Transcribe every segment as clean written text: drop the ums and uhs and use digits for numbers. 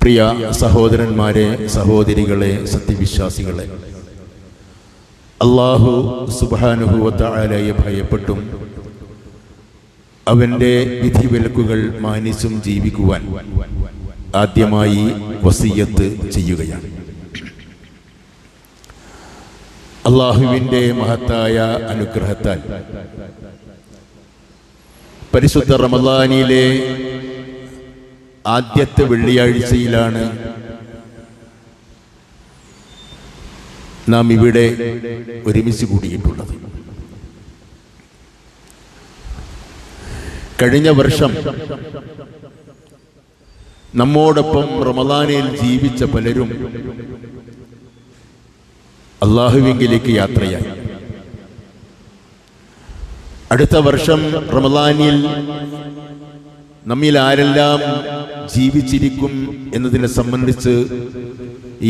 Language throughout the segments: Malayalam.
പ്രിയ സഹോദരന്മാരെ, സഹോദരികളെ, സത്യവിശ്വാസികളെ, അല്ലാഹു സുബ്ഹാനഹു വ തആലയെ ഭയപ്പെട്ടും അവൻ്റെ വിധിവിലക്കുകൾ മാനിച്ചും ജീവിക്കുവാൻ ആദ്യമായി വസിയ്യത്ത് ചെയ്യുകയാണ്. അല്ലാഹുവിൻ്റെ മഹത്തായ അനുഗ്രഹത്താൽ പരിശുദ്ധ റമളാനിലെ ആദ്യത്തെ വെള്ളിയാഴ്ചയിലാണ് നാം ഇവിടെ ഒരുമിച്ച് കൂടിയിട്ടുള്ളത്. കഴിഞ്ഞ വർഷം നമ്മോടൊപ്പം റമളാനിൽ ജീവിച്ച പലരും അല്ലാഹുവിലേക്ക് യാത്രയായി. അടുത്ത വർഷം റമളാനിൽ നമ്മിൽ ആരെല്ലാം ജീവിച്ചിരിക്കും എന്നതിനെ സംബന്ധിച്ച്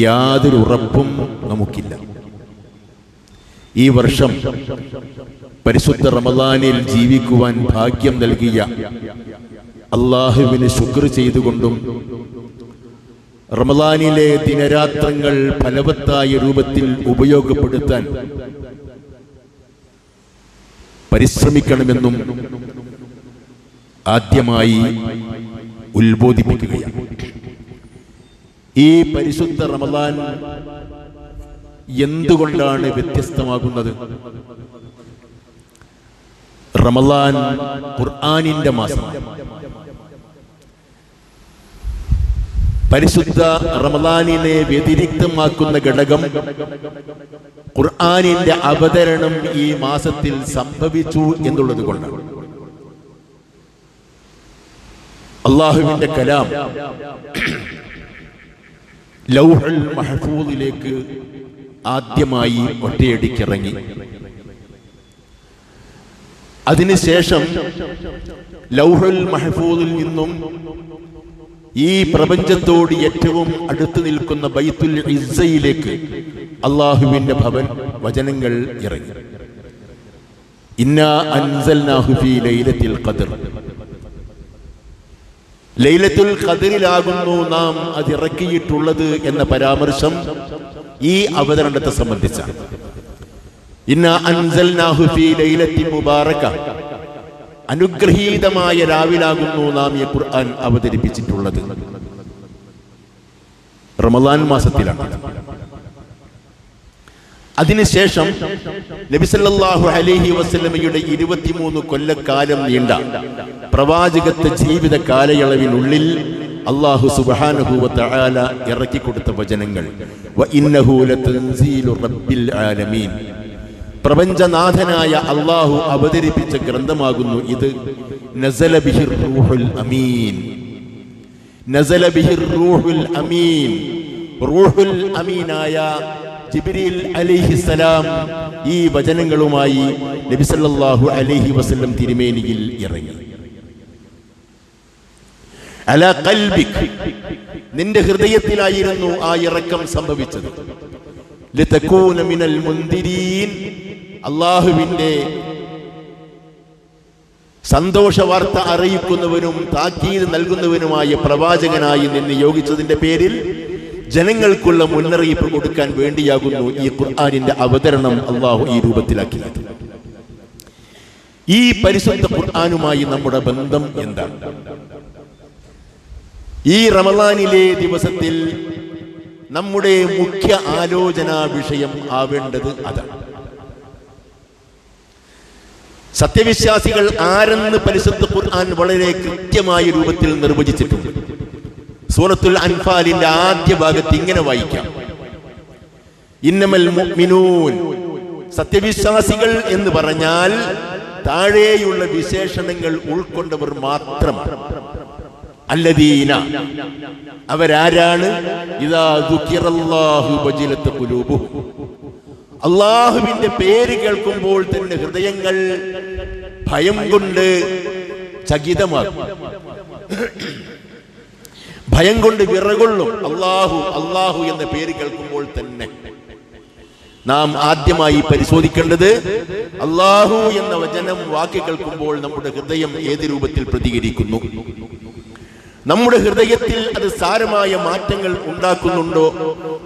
യാതൊരു ഉറപ്പും നമുക്കില്ല. ഈ വർഷം പരിശുദ്ധ റമളാനിൽ ജീവിക്കുവാൻ ഭാഗ്യം നൽകിയ അല്ലാഹുവിന് ശുക്ർ ചെയ്തുകൊണ്ടും റമളാനിലെ ദിനരാത്രങ്ങൾ ഫലവത്തായ രൂപത്തിൽ ഉപയോഗപ്പെടുത്താൻ പരിശ്രമിക്കണമെന്നും ആദ്യമായി ഉത്ബോധിപ്പിക്കുകയാണ്. ഈ പരിശുദ്ധ റമളാൻ എന്തുകൊണ്ടാണ് വ്യത്യസ്തമാകുന്നത്? റമളാൻ ഖുർആനിന്റെ മാസമാണ്. പരിശുദ്ധ റമളാനിനെ വ്യതിരിക്തമാക്കുന്ന ഘടകം ഖുർആനിന്റെ അവതരണം ഈ മാസത്തിൽ സംഭവിച്ചു എന്നുള്ളത് കൊണ്ടാണ്. അല്ലാഹുവിന്റെ കലാം ലൗഹുൽ മഹ്ഫൂദിലേക്ക് ആദ്യമായി ഒറ്റയടിക്കിറങ്ങി. അതിനുശേഷം ലൗഹുൽ മഹ്ഫൂദിൽ നിന്നും ഈ പ്രപഞ്ചത്തോട് ഏറ്റവും അടുത്ത് നിൽക്കുന്ന ബൈത്തുൽ ഇസ്സയിലേക്ക് അല്ലാഹുവിന്റെ വചനങ്ങൾ ഇറങ്ങി. ഇന്നാ അൻസൽനാഹു ഫീ ലൈലത്തിൽ ഖദ്ർ. ലൈലത്തുൽ ഖദ്റിലാകുന്നു നാം അതിറക്കിയിട്ടുള്ളത് എന്ന പരാമർശം ഈ അവതരണത്തെ സംബന്ധിച്ചാണ്. ഇന്നാ അൻസൽനാഹു ഫീ ലൈലത്തിൻ മുബാറക. അനുഗ്രഹീതമായ രാവിലാകുന്നു നാം ഈ ഖുർആൻ അവതരിപ്പിച്ചിട്ടുള്ളത്. റമളാൻ മാസത്തിലാണ്. അതിനുശേഷം നബി സല്ലല്ലാഹു അലൈഹി വസല്ലമയുടെ 23 കൊല്ലക്കാലം നീണ്ട പ്രവാചകത്വ ജീവിത കാലയളവിനുള്ളിൽ അല്ലാഹു സുബ്ഹാനഹു വ തആല ഇറക്കിക്കൊടുത്ത വചനങ്ങൾ വ ഇന്നഹു ലതൻസീലു റബ്ബിൽ ആലമീൻ. പ്രപഞ്ചനാഥനായ അല്ലാഹു അവതരിപ്പിച്ച ഗ്രന്ഥമാകുന്നു ഇത്. നസല ബിഹിർ റൂഹുൽ അമീൻ. നസല ബിഹിർ റൂഹുൽ അമീൻ. റൂഹുൽ അമീനായ ജിബ്രീൽ അലൈഹിസ്സലാം ഈ വചനങ്ങളുമായി നബി സല്ലല്ലാഹു അലൈഹി വസല്ലം തിരുമേനിയിൽ ഇറങ്ങി. അലാ ഖൽബിക്, നിന്റെ ഹൃദയത്തിലായിരുന്നു ആ ഇറക്കം സംഭവിച്ചത്. ലിതകൂന മിനൽ മുൻദിരീൻ, അല്ലാഹുവിന്റെ സന്തോഷ വാർത്ത അറിയിക്കുന്നവനും താക്കീത് നൽകുന്നവനുമായ പ്രവാചകനായി നിന്നെ നിയോഗിച്ചതിന്റെ പേരിൽ ജനങ്ങൾക്കുള്ള മുന്നറിയിപ്പ് കൊടുക്കാൻ വേണ്ടിയാകുന്നു ഈ ഖുർആനിന്റെ അവതരണം അല്ലാഹു ഈ രൂപത്തിലാക്കിയത്. ഈ പരിശുദ്ധ ഖുർആനുമായി നമ്മുടെ ബന്ധം എന്താണ്? ഈ റമളാനിലെ ദിവസത്തിൽ നമ്മുടെ മുഖ്യ ആലോചനാ വിഷയം ആവേണ്ടത് അതാണ്. സത്യവിശ്വാസികൾ ആരെന്ന് പരിശുദ്ധ ഖുർആൻ വളരെ കൃത്യമായ രൂപത്തിൽ നിർവചിച്ചിട്ടുണ്ട്. സൂറത്തുൽ അൻഫാലിന്റെ ആദ്യ ഭാഗത്ത് ഇങ്ങനെ വായിക്കാം: ഇന്നമൽ മുഅ്മിനൂൻ, സത്യവിശ്വാസികൾ എന്ന് പറഞ്ഞാൽ താഴെയുള്ള വിശേഷണങ്ങൾ ഉൾക്കൊണ്ടവർ മാത്രമാണ്. അല്ലദീന, അവരാരാണ്? ഇദാ ദുകിറല്ലാഹു വജിലത്ത് ഖുലൂബുഹും, അല്ലാഹുവിന്റെ പേര് കേൾക്കുമ്പോൾ തന്നെ ഹൃദയങ്ങൾ ഭയം കൊണ്ട് ചകിതമാകും, ഭയം കൊണ്ട് വിറകൊള്ളും. അല്ലാഹു എന്ന പേര് കേൾക്കുമ്പോൾ തന്നെ നാം ആദ്യമായി പരിശോധിക്കേണ്ടത് അല്ലാഹു എന്ന വചനം വാക്ക് കേൾക്കുമ്പോൾ നമ്മുടെ ഹൃദയം ഏത് രൂപത്തിൽ പ്രതികരിക്കുന്നു. നമ്മുടെ ഹൃദയത്തിൽ അത് സാരമായ മാറ്റങ്ങൾ ഉണ്ടാക്കുന്നുണ്ടോ?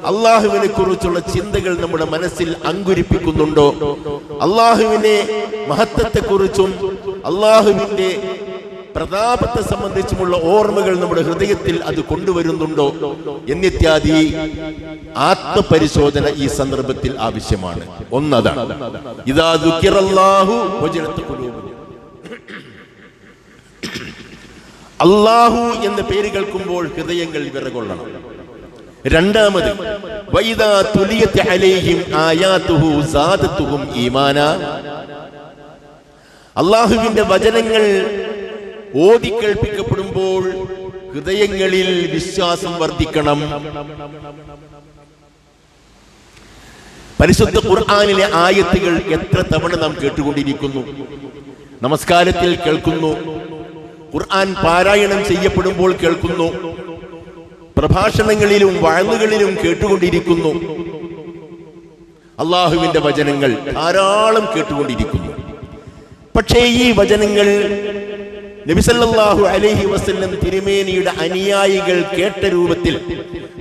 അള്ളാഹുവിനെ കുറിച്ചുള്ള ചിന്തകൾ നമ്മുടെ മനസ്സിൽ അങ്കുരിപ്പിക്കുന്നുണ്ടോ? അള്ളാഹുവിനെ മഹത്വത്തെക്കുറിച്ചും അള്ളാഹുവിന്റെ പ്രതാപത്തെ സംബന്ധിച്ചുമുള്ള ഓർമ്മകൾ നമ്മുടെ ഹൃദയത്തിൽ അത് കൊണ്ടുവരുന്നുണ്ടോ എന്നിത്യാദി ആത്മപരിശോധന ഈ സന്ദർഭത്തിൽ ആവശ്യമാണ്. ഒന്നതാണ്, ഇദാ ദുക്കിറല്ലാഹു വജലത് ഖുലൂബുഹും, അല്ലാഹു എന്ന പേര് കേൾക്കുമ്പോൾ ഹൃദയങ്ങൾ വിറകൊള്ളണം. രണ്ടാമത്, വഇദാ തുലിയത് അലൈഹിം ആയാതുഹു സാദതുഹും ഈമാനാ, അല്ലാഹുവിന്റെ വചനങ്ങൾ ഓതി കേൾപ്പിക്കപ്പെടുമ്പോൾ ഹൃദയങ്ങളിൽ വിശ്വാസം വർദ്ധിക്കണം. പരിശുദ്ധ ഖുർആനിലെ ആയത്തുകൾ എത്ര തവണ നാം കേട്ടുകൊണ്ടിരിക്കുന്നു, നമസ്കാരത്തിൽ കേൾക്കുന്നു, ഖുർആൻ പാരായണം ചെയ്യപ്പെടുമ്പോൾ കേൾക്കുന്നു, പ്രഭാഷണങ്ങളിലും വഅളുകളിലും കേട്ടുകൊണ്ടിരിക്കുന്നു. അള്ളാഹുവിന്റെ വചനങ്ങൾ ധാരാളം കേട്ടുകൊണ്ടിരിക്കുന്നു. പക്ഷേ ഈ വചനങ്ങൾ നബി സല്ലല്ലാഹു അലൈഹി വസല്ലം തിരുമേനിയുടെ അനുയായികൾ കേട്ട രൂപത്തിൽ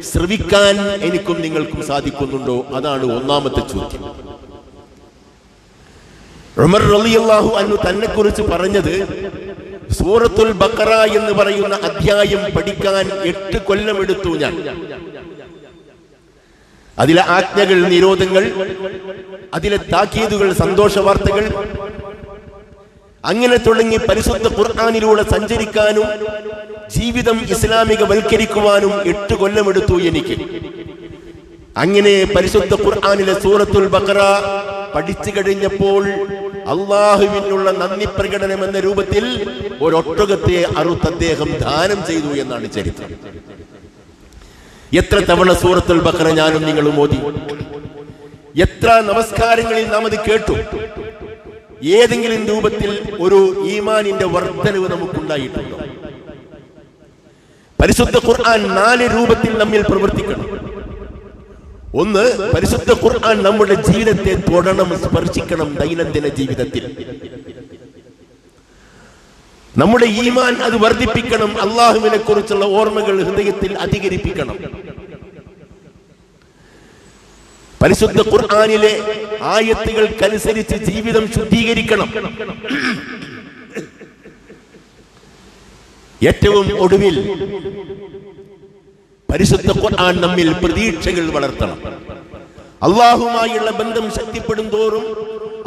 ശ്രവിക്കാൻ എനിക്കും നിങ്ങൾക്കും സാധിക്കുന്നുണ്ടോ? അതാണ് ഒന്നാമത്തെ ചോദ്യം. ഉമർ റളിയല്ലാഹു അൻഹു തന്നെ കുറിച്ച് പറഞ്ഞത്, സൂറത്തുൽ ബഖറ എന്ന് പറയുന്ന അധ്യായം പഠിക്കാൻ 8 കൊല്ലം എടുത്തു ഞാൻ. അതിലെ ആജ്ഞകൾ, നിരോധങ്ങൾ, അതിലെ താക്കീതുകൾ, സന്തോഷ വാർത്തകൾ, അങ്ങനെ തുടങ്ങി പരിശുദ്ധ ഖുർആനിലൂടെ സഞ്ചരിക്കാനും ജീവിതം ഇസ്ലാമികവൽക്കരിക്കുവാനും 8 കൊല്ലം എടുത്തു എനിക്ക്. അങ്ങനെ പരിശുദ്ധ ഖുർആനിലെ സൂറത്തുൽ ബഖറ പഠിച്ചു കഴിഞ്ഞപ്പോൾ അള്ളാഹുവിനുള്ള നന്ദി പ്രകടനം എന്ന രൂപത്തിൽ ഒരൊട്ടകത്തെ അറുത്ത് അദ്ദേഹം ദാനം ചെയ്തു എന്നാണ് ചരിത്രം. എത്ര തവണ സൂറത്തുൽ ബഖറ ഞാനും നിങ്ങളും ഓതി, എത്ര നമസ്കാരങ്ങളിൽ നാം അത് കേട്ടു. ഏതെങ്കിലും രൂപത്തിൽ ഒരു ഈമാനിന്റെ വർധനവ് നമുക്കുണ്ടായിട്ടുണ്ടോ? പരിശുദ്ധ ഖുർആൻ 4 രൂപത്തിൽ നമ്മിൽ പ്രവർത്തിക്കണം. ഒന്ന്, പരിശുദ്ധ ഖുർആൻ നമ്മുടെ ജീവിതത്തെ തൊടണം, സ്പർശിക്കണം. ദൈനംദിന ജീവിതത്തിൽ നമ്മുടെ ഈമാൻ അത് വർദ്ധിപ്പിക്കണം. അള്ളാഹുവിനെ കുറിച്ചുള്ള ഓർമ്മകൾ ഹൃദയത്തിൽ അധികരിപ്പിക്കണം. പരിശുദ്ധ ഖുർആനിലെ ആയത്തുകൾക്കനുസരിച്ച് ജീവിതം ശുദ്ധീകരിക്കണം. ഏറ്റവും ഒടുവിൽ പരിശുദ്ധ ഖുർആൻ നമ്മിൽ പ്രതീക്ഷകൾ വളർത്തണം. അള്ളാഹുമായുള്ള ബന്ധം ശക്തിപ്പെടും തോറും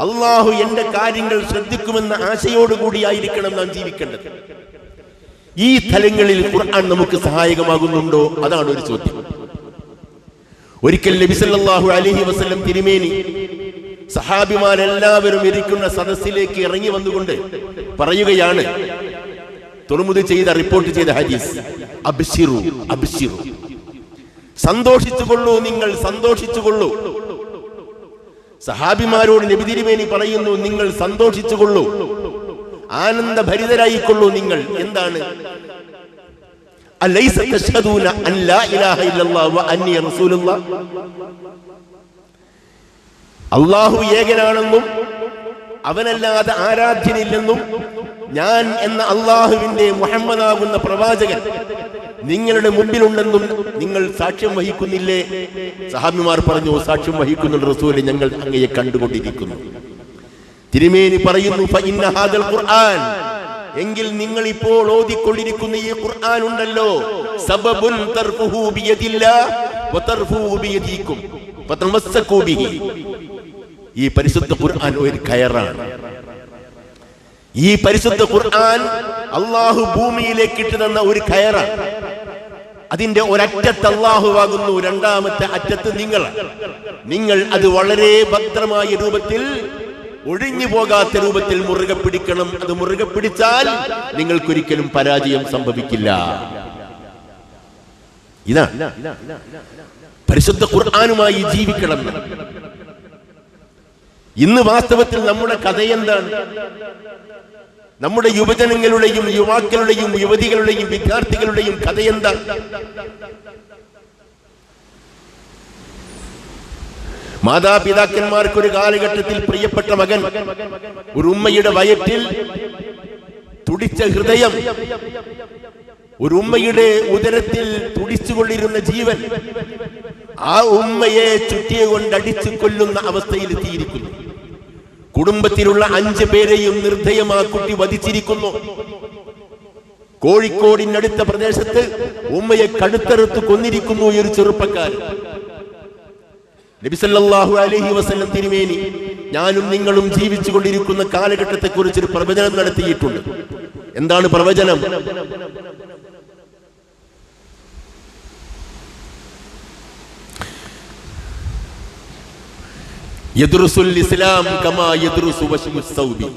അള്ളാഹു എന്റെ കാര്യങ്ങൾ ശ്രദ്ധിക്കുമെന്ന ആശയോടുകൂടിയായിരിക്കണം നാം ജീവിക്കേണ്ടത്. ഈ തലങ്ങളിൽ ഖുർആൻ നമുക്ക് സഹായകമാകുന്നുണ്ടോ? അതാണ് ഒരു ചോദ്യം. ഒരിക്കൽ നബി സല്ലല്ലാഹു അലൈഹി വസല്ലം തിരുമേനി സഹാബിമാരെല്ലാവരും ഇരിക്കുന്ന സദസ്സിലേക്ക് ഇറങ്ങി വന്നുകൊണ്ട് പറയുകയാണ്, തുറമുദ് ചെയ്ത റിപ്പോർട്ട് ചെയ്ത ഹദീസ്, അബ്ശിറു അബ്ശിറു, സന്തോഷിച്ചുകൊള്ളൂ, നിങ്ങൾ സന്തോഷിച്ചുകൊള്ളൂ. സഹാബിമാരോട് നബി തിരുമേനി പറയുന്നു, നിങ്ങൾ സന്തോഷിച്ചുകൊള്ളൂ, ആനന്ദഭരിതരായിക്കൊള്ളൂ. നിങ്ങൾ എന്താണ്? അലൈസ തശ്ഹദൂന അൻ ലാ ഇലാഹ ഇല്ലല്ലാഹു വ അന്നി റസൂലുള്ളാഹ്, അല്ലാഹു ഏകനാണെന്നും അവനല്ലാതെ ആരാധ്യനില്ലെന്നും ഞാൻ എന്ന അള്ളാഹുവിന്റെ മുഹമ്മദാകുന്ന പ്രവാചകൻ നിങ്ങളുടെ മുമ്പിലുണ്ടെന്നും നിങ്ങൾ സാക്ഷ്യം വഹിക്കുന്നില്ലേ? സഹാബിമാർ പറഞ്ഞു, സാക്ഷ്യം വഹിക്കുന്നുണ്ട് റസൂലേ, ഞങ്ങൾ അങ്ങയെ കണ്ടുകൊണ്ടിരിക്കുന്നു. തിരുമേനി പറയുന്നു, ഫഇന്ന ഹാദൽ ഖുർആൻ, എങ്കിൽ നിങ്ങൾ ഇപ്പോൾ ഓതിക്കൊണ്ടിരിക്കുന്ന ഈ ഖുർആൻ ഉണ്ടല്ലോ, സബബുൻ തർഫുഹു ബിയദില്ലാഹ് വ തർഫുഹു ബിയദീകും ഫതമസ്സകൂ ബിഹി. ഈ പരിശുദ്ധ ഖുർആൻ ഒരു കയറാണ്. ഈ പരിശുദ്ധ ഖുർആൻ അള്ളാഹു ഭൂമിയിലേക്ക് ഇട്ടു തന്ന ഒരു കയറാണ്. അതിന്റെ ഒരറ്റത്ത് അള്ളാഹുവാകുന്നു, രണ്ടാമത്തെ അറ്റത്ത് നിങ്ങൾ അത് വളരെ ഭദ്രമായ രൂപത്തിൽ, ഒഴിഞ്ഞു പോകാത്ത രൂപത്തിൽ മുറുകെ പിടിക്കണം. അത് മുറുകെ പിടിച്ചാൽ നിങ്ങൾക്കൊരിക്കലും പരാജയം സംഭവിക്കില്ല. ഇതാണ് പരിശുദ്ധ ഖുർആനുമായി ജീവിക്കണം. ഇന്ന് വാസ്തവത്തിൽ നമ്മുടെ കഥയെന്താണ്? നമ്മുടെ യുവജനങ്ങളുടെയും യുവാക്കളുടെയും യുവതികളുടെയും വിദ്യാർത്ഥികളുടെയും കഥയെന്താണ്? മാതാപിതാക്കന്മാർക്ക് ഒരു കാലഘട്ടത്തിൽ പ്രിയപ്പെട്ട മകൻ, ഒരു ഉമ്മയുടെ വയറ്റിൽ തുടിച്ച ഹൃദയം, ഒരു ഉമ്മയുടെ ഉദരത്തിൽ തുടിച്ചുകൊണ്ടിരുന്ന ജീവൻ ആ ഉമ്മയെ ചുറ്റിയ കൊണ്ടടിച്ചു കൊല്ലുന്ന അവസ്ഥയിലെത്തിയിരിക്കുന്നു. കുടുംബത്തിലുള്ള 5 പേരെയും നിർദ്ദയം ആ കുട്ടി വധിച്ചിരിക്കുന്നു. കോഴിക്കോടിനടുത്ത പ്രദേശത്ത് ഉമ്മയെ കടുത്തറുത്ത് കൊന്നിരിക്കുന്നു ഒരു ചെറുപ്പക്കാരൻ. നബി സല്ലല്ലാഹു അലൈഹി വസല്ലം തിരുമേനി ഞാനും നിങ്ങളും ജീവിച്ചു കൊണ്ടിരിക്കുന്ന കാലഘട്ടത്തെ കുറിച്ചൊരു പ്രവചനം നടത്തിയിട്ടുണ്ട്. എന്താണ് പ്രവചനം? യദ്റുസുൽ ഇസ്ലാം കമാ യദ്റുസു വശമുസ് സൗബി.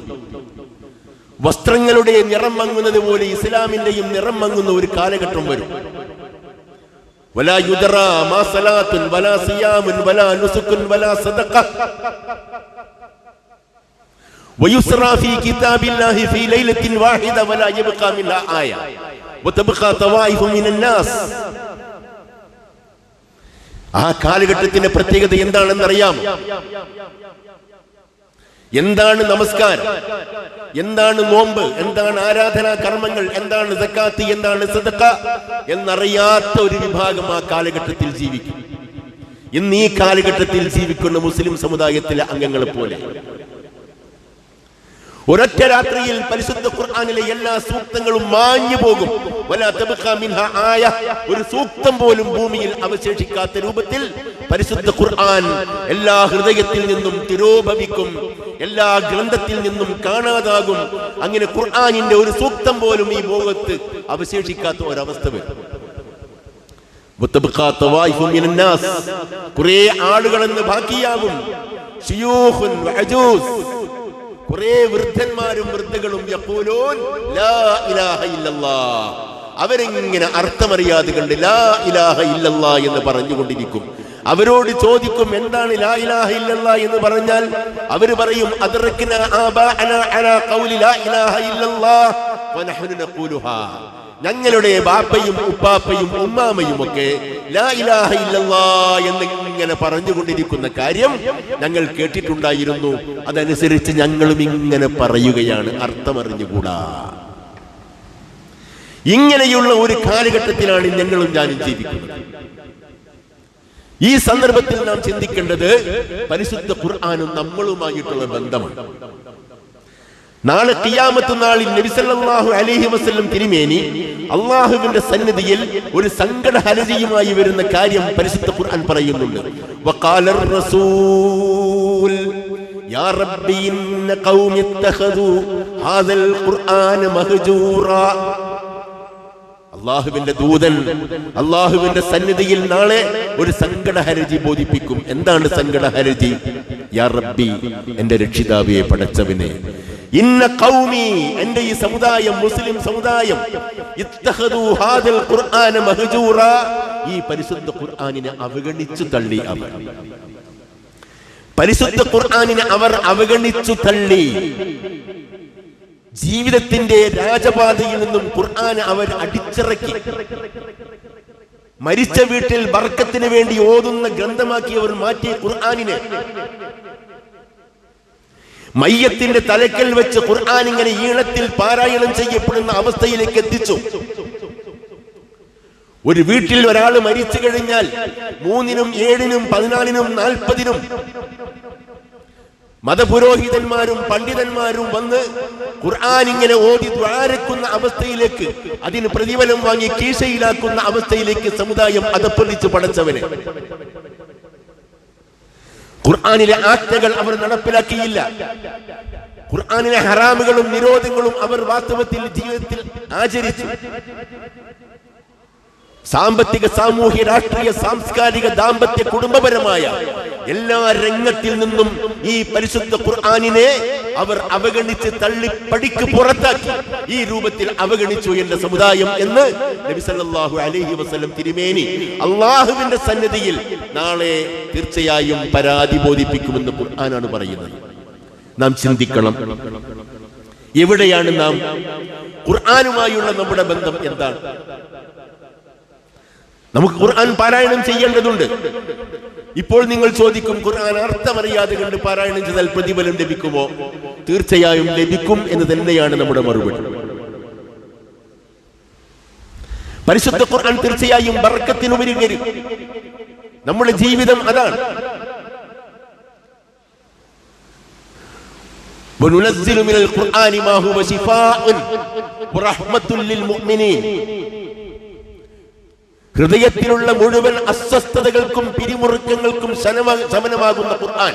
വസ്ത്രങ്ങളുടെ നിറം മങ്ങുന്നത് പോലെ ഇസ്ലാമിന്റെയും നിറം മങ്ങുന്ന ഒരു കാലഘട്ടം വരും. വലാ യുദറാ മാ സലാത്തുൻ വലാ സിയാമുൻ വലാ നുസുകുൻ വലാ സദഖ വയുസ്റാ ഫീ കിതാബില്ലാഹി ഫീ ലൈലത്തിൻ വാഹിദ വലാ യബ്ഖാ മിൻഹാ ആയ വതബ്ഖാ തവായിഫു മിനൻ നാസ്. ആ കാലഘട്ടത്തിന്റെ പ്രത്യേകത എന്താണെന്നറിയാം? എന്താണ് നമസ്കാരം, എന്താണ് നോമ്പ്, എന്താണ് ആരാധനാ കർമ്മങ്ങൾ, എന്താണ് സക്കാത്ത്, എന്താണ് സദഖ എന്നറിയാത്ത ഒരു വിഭാഗം ആ കാലഘട്ടത്തിൽ ജീവിക്കും. ഇന്ന് ഈ കാലഘട്ടത്തിൽ ജീവിക്കുന്ന മുസ്ലിം സമുദായത്തിലെ അംഗങ്ങളെ പോലെ ഒരൊറ്റ രാത്രിയിൽ പരിശുദ്ധ ഖുർആനിലെ എല്ലാ സൂക്തങ്ങളും മാഞ്ഞു പോകും. വലാ തബ്ഖാ മിൻഹാ ആയ, ഒരു സൂക്തം പോലും ഭൂമിയിൽ അവശേഷിക്കാത്ത രൂപത്തിൽ പരിശുദ്ധ ഖുർആൻ എല്ലാ ഹൃദയത്തിൽ നിന്നും തിരോഭവിക്കും, എല്ലാ ഗ്രന്ഥത്തിൽ നിന്നും കാണാതാകും. അങ്ങനെ ഖുർആനിന്റെ ഒരു സൂക്തം പോലും ഈ ലോകത്ത് അവശേഷിക്കാത്ത ഒരവസ്ഥ വരും. കുറെ ആളുകളെന്ന് ബാക്കിയാകും. ശിയൂഖുൻ വഅജൂസ്, കുറെ വൃദ്ധന്മാരും വൃദ്ധകളും യഖൂലൂൻ ലാ ഇലാഹ ഇല്ലല്ലാഹ്, അവരെങ്ങനെ അർത്ഥമറിയാതെ കണ്ട് ലാ ഇലാഹ ഇല്ലല്ലാഹ് എന്ന് പറഞ്ഞുകൊണ്ടിരിക്കും. അവരോട് ചോദിക്കും എന്താണ് ലാ ഇലാഹ ഇല്ലല്ലാഹ് എന്ന് പറഞ്ഞാൽ അവർ പറയും അദ്റക്നാ ആബാഅനാ അലാ ഖൗലി ലാ ഇലാഹ ഇല്ലല്ലാഹ് വനഹ്നു നഖൂലുഹാ, ഞങ്ങളുടെ ബാപ്പയും ഉപ്പാപ്പയും ഉമ്മാമയും ഒക്കെ ലാ ഇലാഹ ഇല്ലല്ലാഹ് എന്നിങ്ങനെ പറഞ്ഞുകൊണ്ടിരിക്കുന്ന കാര്യം ഞങ്ങൾ കേട്ടിട്ടുണ്ടായിരുന്നു. അതനുസരിച്ച് ഞങ്ങളും ഇങ്ങനെ പറയുകയാണ്, അർത്ഥമറിഞ്ഞുകൂടാ. ഇങ്ങനെയുള്ള ഒരു കാലഘട്ടത്തിലാണ് ഞങ്ങളും ഞാനും ജീവിക്കുന്നത്. ഈ സന്ദർഭത്തിൽ നാം ചിന്തിക്കേണ്ടത് പരിശുദ്ധ ഖുർആനും നമ്മളുമായിട്ടുള്ള ബന്ധമാണ്. നാളെ ഖിയാമത്ത് നാളിൽ നബി സല്ലല്ലാഹു അലൈഹി വസല്ലം തിരുമേനി അല്ലാഹുവിന്റെ സന്നിധിയിൽ ഒരു സങ്കടഹരജിയുമായി വരുന്ന കാര്യം പരിശുദ്ധ ഖുർആൻ പറയുന്നുണ്ട്. വഖാലർ റസൂൽ യാ റബ്ബി ഇന്ന ഖൗമി ഇത്തഖദു ഹാദൽ ഖുർആന മഹ്ജൂറാ. അല്ലാഹുവിന്റെ ദൂതൻ അല്ലാഹുവിന്റെ സന്നിധിയിൽ നാളെ ഒരു സങ്കടഹരജി ബോധിപ്പിക്കും. എന്താണ് സങ്കടഹരജി? യാ റബ്ബി, എന്റെ രക്ഷിതാവേ, പടച്ചവനെ, ഇന്ന ഖൗമി, എന്റെ ഈ സമുദായം, മുസ്ലിം സമുദായം, ഇത്തഖദു ഹാദൽ ഖുർആന മഹ്ജൂറാ, ഈ പരിശുദ്ധ ഖുർആനിനെ അവഗണിച്ചു തള്ളി. അവർ പരിശുദ്ധ ഖുർആനിനെ അവർ അവഗണിച്ചു തള്ളി. ജീവിതത്തിന്റെ രാജപാതയിൽ നിന്നും ഖുർആൻ അവർ അടിച്ചിറക്കി. മരിച്ച വീട്ടിൽ ബർക്കത്തിന് വേണ്ടി ഓതുന്ന ഗ്രന്ഥമാക്കി അവർ മാറ്റിയ ഖുർആനിനെ മയ്യത്തിന്റെ തലക്കൽ വെച്ച് ഖുർആൻ ഇങ്ങനെ ഈണത്തിൽ പാരായണം ചെയ്യപ്പെടുന്ന അവസ്ഥയിലേക്ക് എത്തിച്ചു. ഒരു വീട്ടിൽ ഒരാൾ മരിച്ചു കഴിഞ്ഞാൽ 3-നും 7-നും 14-നും 40-നും മതപുരോഹിതന്മാരും പണ്ഡിതന്മാരും വന്ന് ഖുർആൻ ഇങ്ങനെ ഓതി ദ്വാരക്കുന്ന അവസ്ഥയിലേക്ക്, അതിന് പ്രതിഫലം വാങ്ങി കീശയിലാക്കുന്ന അവസ്ഥയിലേക്ക് സമുദായം അതപ്പതിച്ച് പടച്ചവനെ. ഖുർആനിലെ ആജ്ഞകൾ അവർ നടപ്പിലാക്കിയില്ല. ഖുർആനിലെ ഹറാമുകളും നിരോധങ്ങളും അവർ വാസ്തവത്തിൽ ജീവിതത്തിൽ ആചരിച്ചു. സാമ്പത്തിക, സാമൂഹ്യ, രാഷ്ട്രീയ, സാംസ്കാരിക, ദാമ്പത്യ, കുടുംബപരമായ എല്ലാ രംഗത്തിൽ നിന്നും ഈ പരിശുദ്ധ ഖുർആനിനെ അവർ അവഗണിച്ച് തള്ളി പടിക്ക് പുറത്താക്കി. ഈ രൂപത്തിൽ അവഗണിച്ചു എന്റെ സമുദായം എന്ന് നബി സല്ലല്ലാഹു അലൈഹി വസല്ലം തിരുമേനി അല്ലാഹുവിന്റെ സന്നിധിയിൽ നാളെ തീർച്ചയായും പരാതി ബോധിപ്പിക്കുമെന്ന് ഖുർആനാണ് പറയുന്നത്. നാം ചിന്തിക്കണം, എവിടെയാണ് നാം ഖുർആനുമായുള്ള നമ്മുടെ ബന്ധം എന്താണ്? നമുക്ക് ഖുർആൻ പാരായണം ചെയ്യേണ്ടതുണ്ട്. ഇപ്പോൾ നിങ്ങൾ ചോദിക്കും, ഖുർആൻ അർത്ഥമറിയാതെ കണ്ട് പാരായണം ചെയ്താൽ പ്രതിഫലം ലഭിക്കുമോ? തീർച്ചയായും ലഭിക്കും എന്ന് തന്നെയാണ് നമ്മുടെ മറുപടി. പരിശുദ്ധ ഖുർആൻ തീർച്ചയായും ബർക്കത്തിനുപരി വരും. നമ്മുടെ ജീവിതം അതാണ്. വനുനസ്സിലു മിനൽ ഖുർആനി മാ ഹുവ ശിഫാഉൻ വറഹ്മത്തുൽ ലിൽ മുഅ്മിനീൻ. ഹൃദയത്തിലുള്ള മുഴുവൻ അസ്വസ്ഥതകൾക്കും പിരിമുറുക്കങ്ങൾക്കും ശമനമാകുന്ന ഖുർആൻ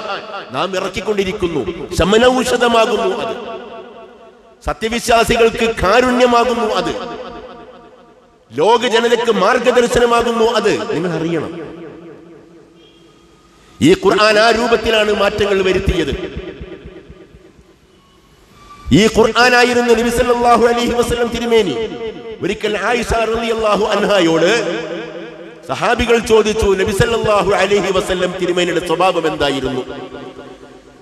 നാം ഇറക്കിക്കൊണ്ടിരിക്കുന്നു. ശമനൌഷധമാകുന്നു അത്. സത്യവിശ്വാസികൾക്ക് കാരുണ്യമാകുന്നു അത്. ലോക ജനതയ്ക്ക് മാർഗദർശനമാകുന്നു അത്. നിങ്ങൾ അറിയണം, ഈ ഖുർആൻ ആ രൂപത്തിലാണ് മാറ്റങ്ങൾ വരുത്തിയത്. ഈ ഖുർആനായിരുന്നു നബി സല്ലല്ലാഹു അലൈഹി വസല്ലം തിരുമേനി. ഒരിക്കൽ ആയിഷ റളിയല്ലാഹു അൻഹായോട് സഹാബികൾ ചോദിച്ചു, നബി സല്ലല്ലാഹു അലൈഹി വസല്ലം തിരുമേനിയുടെ സ്വഭാവം എന്തായിരുന്നു?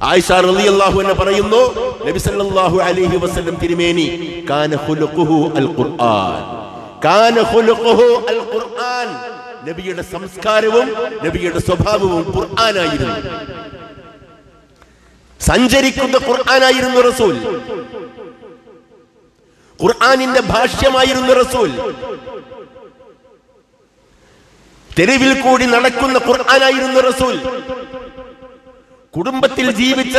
ആയിഷ റളിയല്ലാഹു അൻഹ പറയുന്നു, നബി സല്ലല്ലാഹു അലൈഹി വസല്ലം തിരുമേനി കാന ഖുലുഖുഹു അൽ ഖുർആൻ. കാന ഖുലുഖുഹു അൽ ഖുർആൻ. നബിയുടെ സംസ്കാരവും നബിയുടെ സ്വഭാവവും ഖുർആനായിരുന്നു. സഞ്ചരിക്കുന്ന ഖുർആനായിരുന്നു റസൂൽ. ഖുർആനിന്റെ ഭാഷ്യമായിരുന്നു റസൂൽ. തെരുവിൽ കൂടി നടക്കുന്ന ഖുർആനായിരുന്നു റസൂൽ. കുടുംബത്തിൽ ജീവിച്ച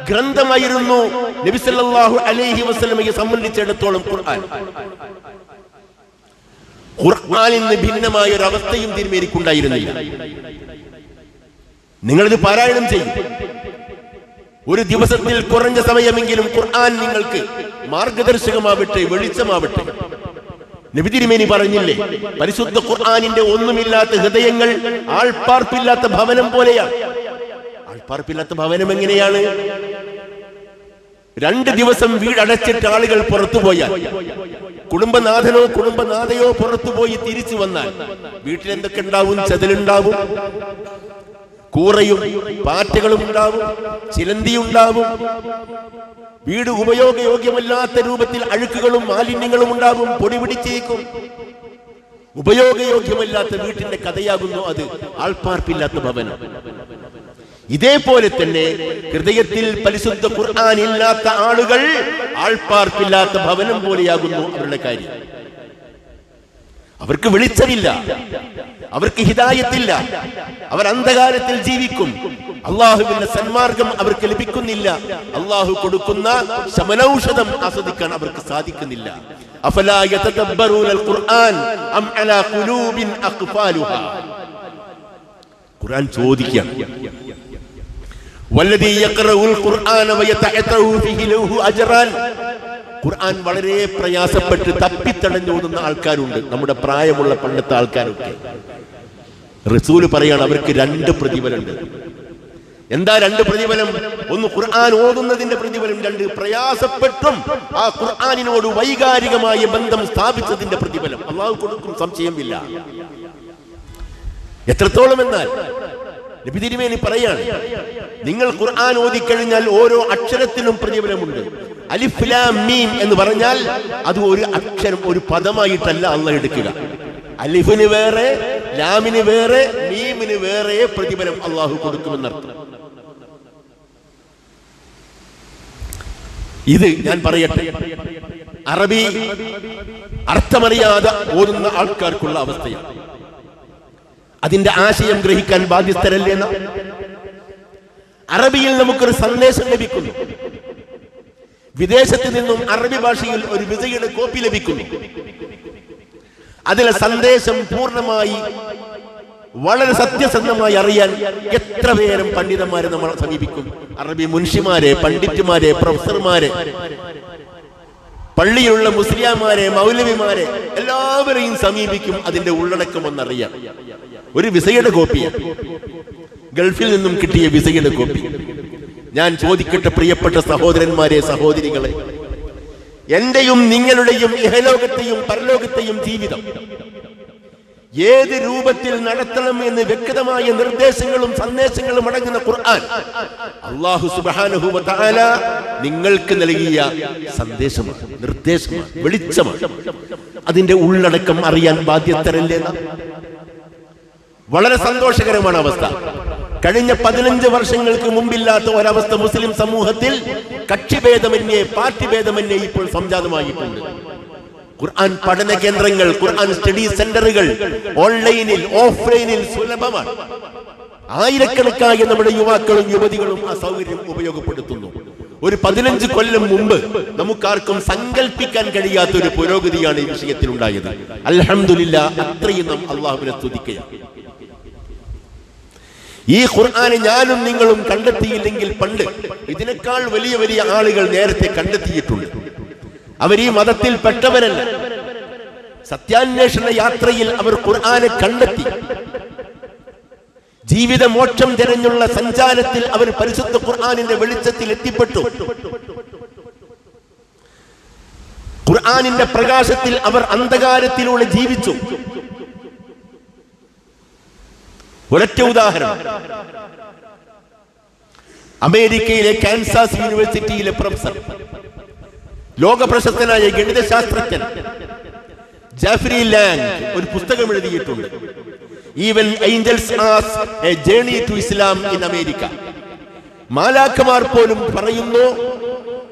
ഗ്രന്ഥമായിരുന്നു നബി സല്ലല്ലാഹു അലൈഹി വസല്ലമയെ സംബന്ധിച്ചിടത്തോളം ഖുർആൻ. ഖുർആനിന് ഭിന്നമായ ഒരു അവസ്ഥയും തിരുമേനിക്കുണ്ടായിരുന്നില്ല. നിങ്ങളിത് പാരായണം ചെയ്യും. ഒരു ദിവസത്തിൽ കുറഞ്ഞ സമയമെങ്കിലും ഖുർആൻ നിങ്ങൾക്ക് മാർഗദർശകമാവട്ടെ, വെളിച്ചമാവട്ടെ. നബി തിരുമേനി പറഞ്ഞില്ലേ, പരിശുദ്ധ ഖുർആനിന്റെ ഒന്നുമില്ലാത്ത ഹൃദയങ്ങൾ ആൾപ്പാർപ്പില്ലാത്ത ഭവനം പോലെയാണ്. ആൾപ്പാർപ്പില്ലാത്ത ഭവനം എങ്ങനെയാണ്? 2 ദിവസം വീടടച്ചിട്ട് ആളുകൾ പുറത്തുപോയാൽ, കുടുംബനാഥനോ കുടുംബനാഥയോ പുറത്തുപോയി തിരിച്ചു വന്നാൽ വീട്ടിൽ എന്തൊക്കെ ഉണ്ടാവും? ചതിലുണ്ടാവും, കൂറയും പാറ്റകളും ഉണ്ടാവും, ചിലന്തിയുണ്ടാവും. വീട് ഉപയോഗയോഗ്യമല്ലാത്ത രൂപത്തിൽ അഴുക്കുകളും മാലിന്യങ്ങളും ഉണ്ടാവും, പൊടി പിടിച്ചേക്കും. ഉപയോഗയോഗ്യമല്ലാത്ത വീട്ടിന്റെ കഥയാകുന്നു അത്, ആൾപ്പാർപ്പില്ലാത്ത ഭവനം. ഇതേപോലെ തന്നെ ഹൃദയത്തിൽ പരിശുദ്ധ ഖുർആൻ ഇല്ലാത്ത ആളുകൾ ആൾപ്പാർപ്പില്ലാത്ത ഭവനം പോലെയാകുന്നു അവരുടെ കാര്യം. അവർക്ക് വെളിച്ചമില്ല, അവർക്ക് ഹിദായത്തില്ല, അവർ അന്ധകാരത്തിൽ ജീവിക്കും. അള്ളാഹുവിന്റെ സന്മാർഗം അവർക്ക് ലഭിക്കുന്നില്ല. അള്ളാഹു കൊടുക്കുന്ന ശമനൌഷധം ആസ്വദിക്കാൻ അവർക്ക് സാധിക്കുന്നില്ല. അഫലാ യതദബ്ബറൂനൽ ഖുർആൻ അം അലാ ഖുലൂബിൻ അഖ്ഫാലുഹാ. ഖുർആൻ ചോദിക്കുകയാണ്, വല്ലദീ യഖറഉൽ ഖുർആന വയതഅതഉ ഫീഹി ലഹു അജ്റാൻ. ഖുർആൻ വളരെ പ്രയാസപ്പെട്ട് തപ്പിത്തടഞ്ഞോടുന്ന ആൾക്കാരുണ്ട്, നമ്മുടെ പ്രായമുള്ള പണ്ടത്തെ ആൾക്കാരൊക്കെ. റസൂല് പറയാണ് അവർക്ക് 2 പ്രതിഫലമുണ്ട്. എന്താ 2 പ്രതിഫലം? ഒന്ന് ഖുർആൻ ഓതുന്നതിന്റെ പ്രതിഫലം, 2 പ്രയാസപ്പെട്ടും ആ ഖുർആനിനോട് വൈകാരികമായ ബന്ധം സ്ഥാപിച്ചതിന്റെ പ്രതിഫലം അള്ളാഹു കൊടുക്കും, സംശയമില്ല. എത്രത്തോളം എന്നാൽ നബി തിരുമേനി പറയാണ്, നിങ്ങൾ ഖുർആൻ ഓതിക്കഴിഞ്ഞാൽ ഓരോ അക്ഷരത്തിനും പ്രതിഫലമുണ്ട്. അലിഫ് ലാം മീം എന്ന് പറഞ്ഞാൽ അത് ഒരു അക്ഷരം, ഒരു പദമായിട്ടല്ല അള്ളാഹ് എടുക്കുക. അലിഫിന് വേറെ, ലാമിന് വേറെ, മീമിന് വേറെ പ്രതിഫലം അള്ളാഹു കൊടുക്കുമെന്നർത്ഥം. ഇത് ഞാൻ പറയട്ടെ, അറബി അർത്ഥമറിയാതെ ഓതുന്ന ആൾക്കാർക്കുള്ള അവസ്ഥയാണ്. അതിന്റെ ആശയം ഗ്രഹിക്കാൻ ബാധ്യസ്ഥരല്ലേന്ന. അറബിയിൽ നമുക്കൊരു സന്ദേശം ലഭിക്കുന്നു. വിദേശത്ത് നിന്നും അറബി ഭാഷയിൽ ഒരു വിസയുടെ കോപ്പി ലഭിക്കുന്നു. അതിലെ സന്ദേശം പൂർണ്ണമായി വളരെ സത്യസന്ധമായി അറിയാൻ എത്ര പേരും പണ്ഡിതന്മാരെ നമ്മൾ സമീപിക്കും. അറബി മുൻഷിമാരെ, പണ്ഡിറ്റുമാരെ, പ്രൊഫസർമാരെ, പള്ളിയിലുള്ള മുസ്ലിയാമാരെ, മൗലവിമാരെ എല്ലാവരെയും സമീപിക്കും അതിന്റെ ഉള്ളടക്കം ഒന്നറിയാം. ഒരു വിസയുടെ കോപ്പി, ഗൾഫിൽ നിന്നും കിട്ടിയ വിസയുടെ കോപ്പി. ഞാൻ ചോദിക്കട്ടെ പ്രിയപ്പെട്ട സഹോദരന്മാരെ, സഹോദരികളെ, എന്റെയും നിങ്ങളുടെയും ഇഹലോകത്തെയും പരലോകത്തെയും ജീവിതം ഏത് രൂപത്തിൽ നടത്തണം എന്ന് വ്യക്തമായ നിർദ്ദേശങ്ങളും സന്ദേശങ്ങളും അടങ്ങുന്ന ഖുർആൻ അല്ലാഹു സുബ്ഹാനഹു വ തആല നിങ്ങൾക്ക് നൽകിയ സന്ദേശമാണ്, നിർദ്ദേശമാണ്, വെളിച്ചമാണ്. അതിന്റെ ഉള്ളടക്കം അറിയാൻ ബാധ്യസ്ഥരല്ലേ നാം? വളരെ സന്തോഷകരമാണ് അവസ്ഥ. കഴിഞ്ഞ 15 വർഷങ്ങൾക്ക് മുമ്പില്ലാത്ത ഒരവസ്ഥ മുസ്ലിം സമൂഹത്തിൽ കക്ഷിഭേദമന്യേ, പാർട്ടി ഭേദമന്യേ ഇപ്പോൾ സംജാതമായിട്ടുണ്ട്. ഖുർആൻ പഠന കേന്ദ്രങ്ങൾ, ഖുർആൻ സ്റ്റഡി സെന്ററുകൾ ഓൺലൈനിൽ ഓഫ്ലൈനിൽ സുലഭമാണ്. ആയിരക്കണക്കായ നമ്മുടെ യുവാക്കളും യുവതികളും ആ സൗകര്യം ഉപയോഗപ്പെടുത്തുന്നു. ഒരു 15 കൊല്ലം മുമ്പ് നമുക്കാർക്കും സങ്കല്പിക്കാൻ കഴിയാത്ത ഒരു പുരോഗതിയാണ് ഈ വിഷയത്തിൽ ഉണ്ടായത്. അൽഹംദുലില്ലാഹ്, അത്രയും നാം അല്ലാഹുവിനെ സ്തുതിക്കുകയാണ്. ഈ ഖുർആനെ ഞാനും നിങ്ങളും കണ്ടെത്തിയില്ലെങ്കിൽ പണ്ട് ഇതിനേക്കാൾ വലിയ വലിയ ആളുകൾ നേരത്തെ കണ്ടെത്തിയിട്ടുണ്ട്. അവർ ഈ മതത്തിൽ പെട്ടവരല്ല. സത്യാന്വേഷണ യാത്രയിൽ അവർ ഖുർആനെ കണ്ടെത്തി. ജീവിത മോക്ഷം തിരഞ്ഞുള്ള സഞ്ചാരത്തിൽ അവർ പരിശുദ്ധ ഖുർആനിന്റെ വെളിച്ചത്തിൽ എത്തിപ്പെട്ടു. ഖുർആനിന്റെ പ്രകാശത്തിൽ അവർ അന്ധകാരത്തിലൂടെ ജീവിച്ചു. ഒരൊറ്റ ഉദാഹരണം, അമേരിക്കയിലെ കാൻസാസ് യൂണിവേഴ്സിറ്റിയിലെ പ്രൊഫസർ, ലോക പ്രശസ്തനായ ഗണിതശാസ്ത്രജ്ഞൻ ജാഫ്രി ലാങ് ഒരു പുസ്തകം എഴുതിയിട്ടുണ്ട്. Even angels ask a journey to Islam in America. മാലാഖമാർ പോലും പറയുന്നു,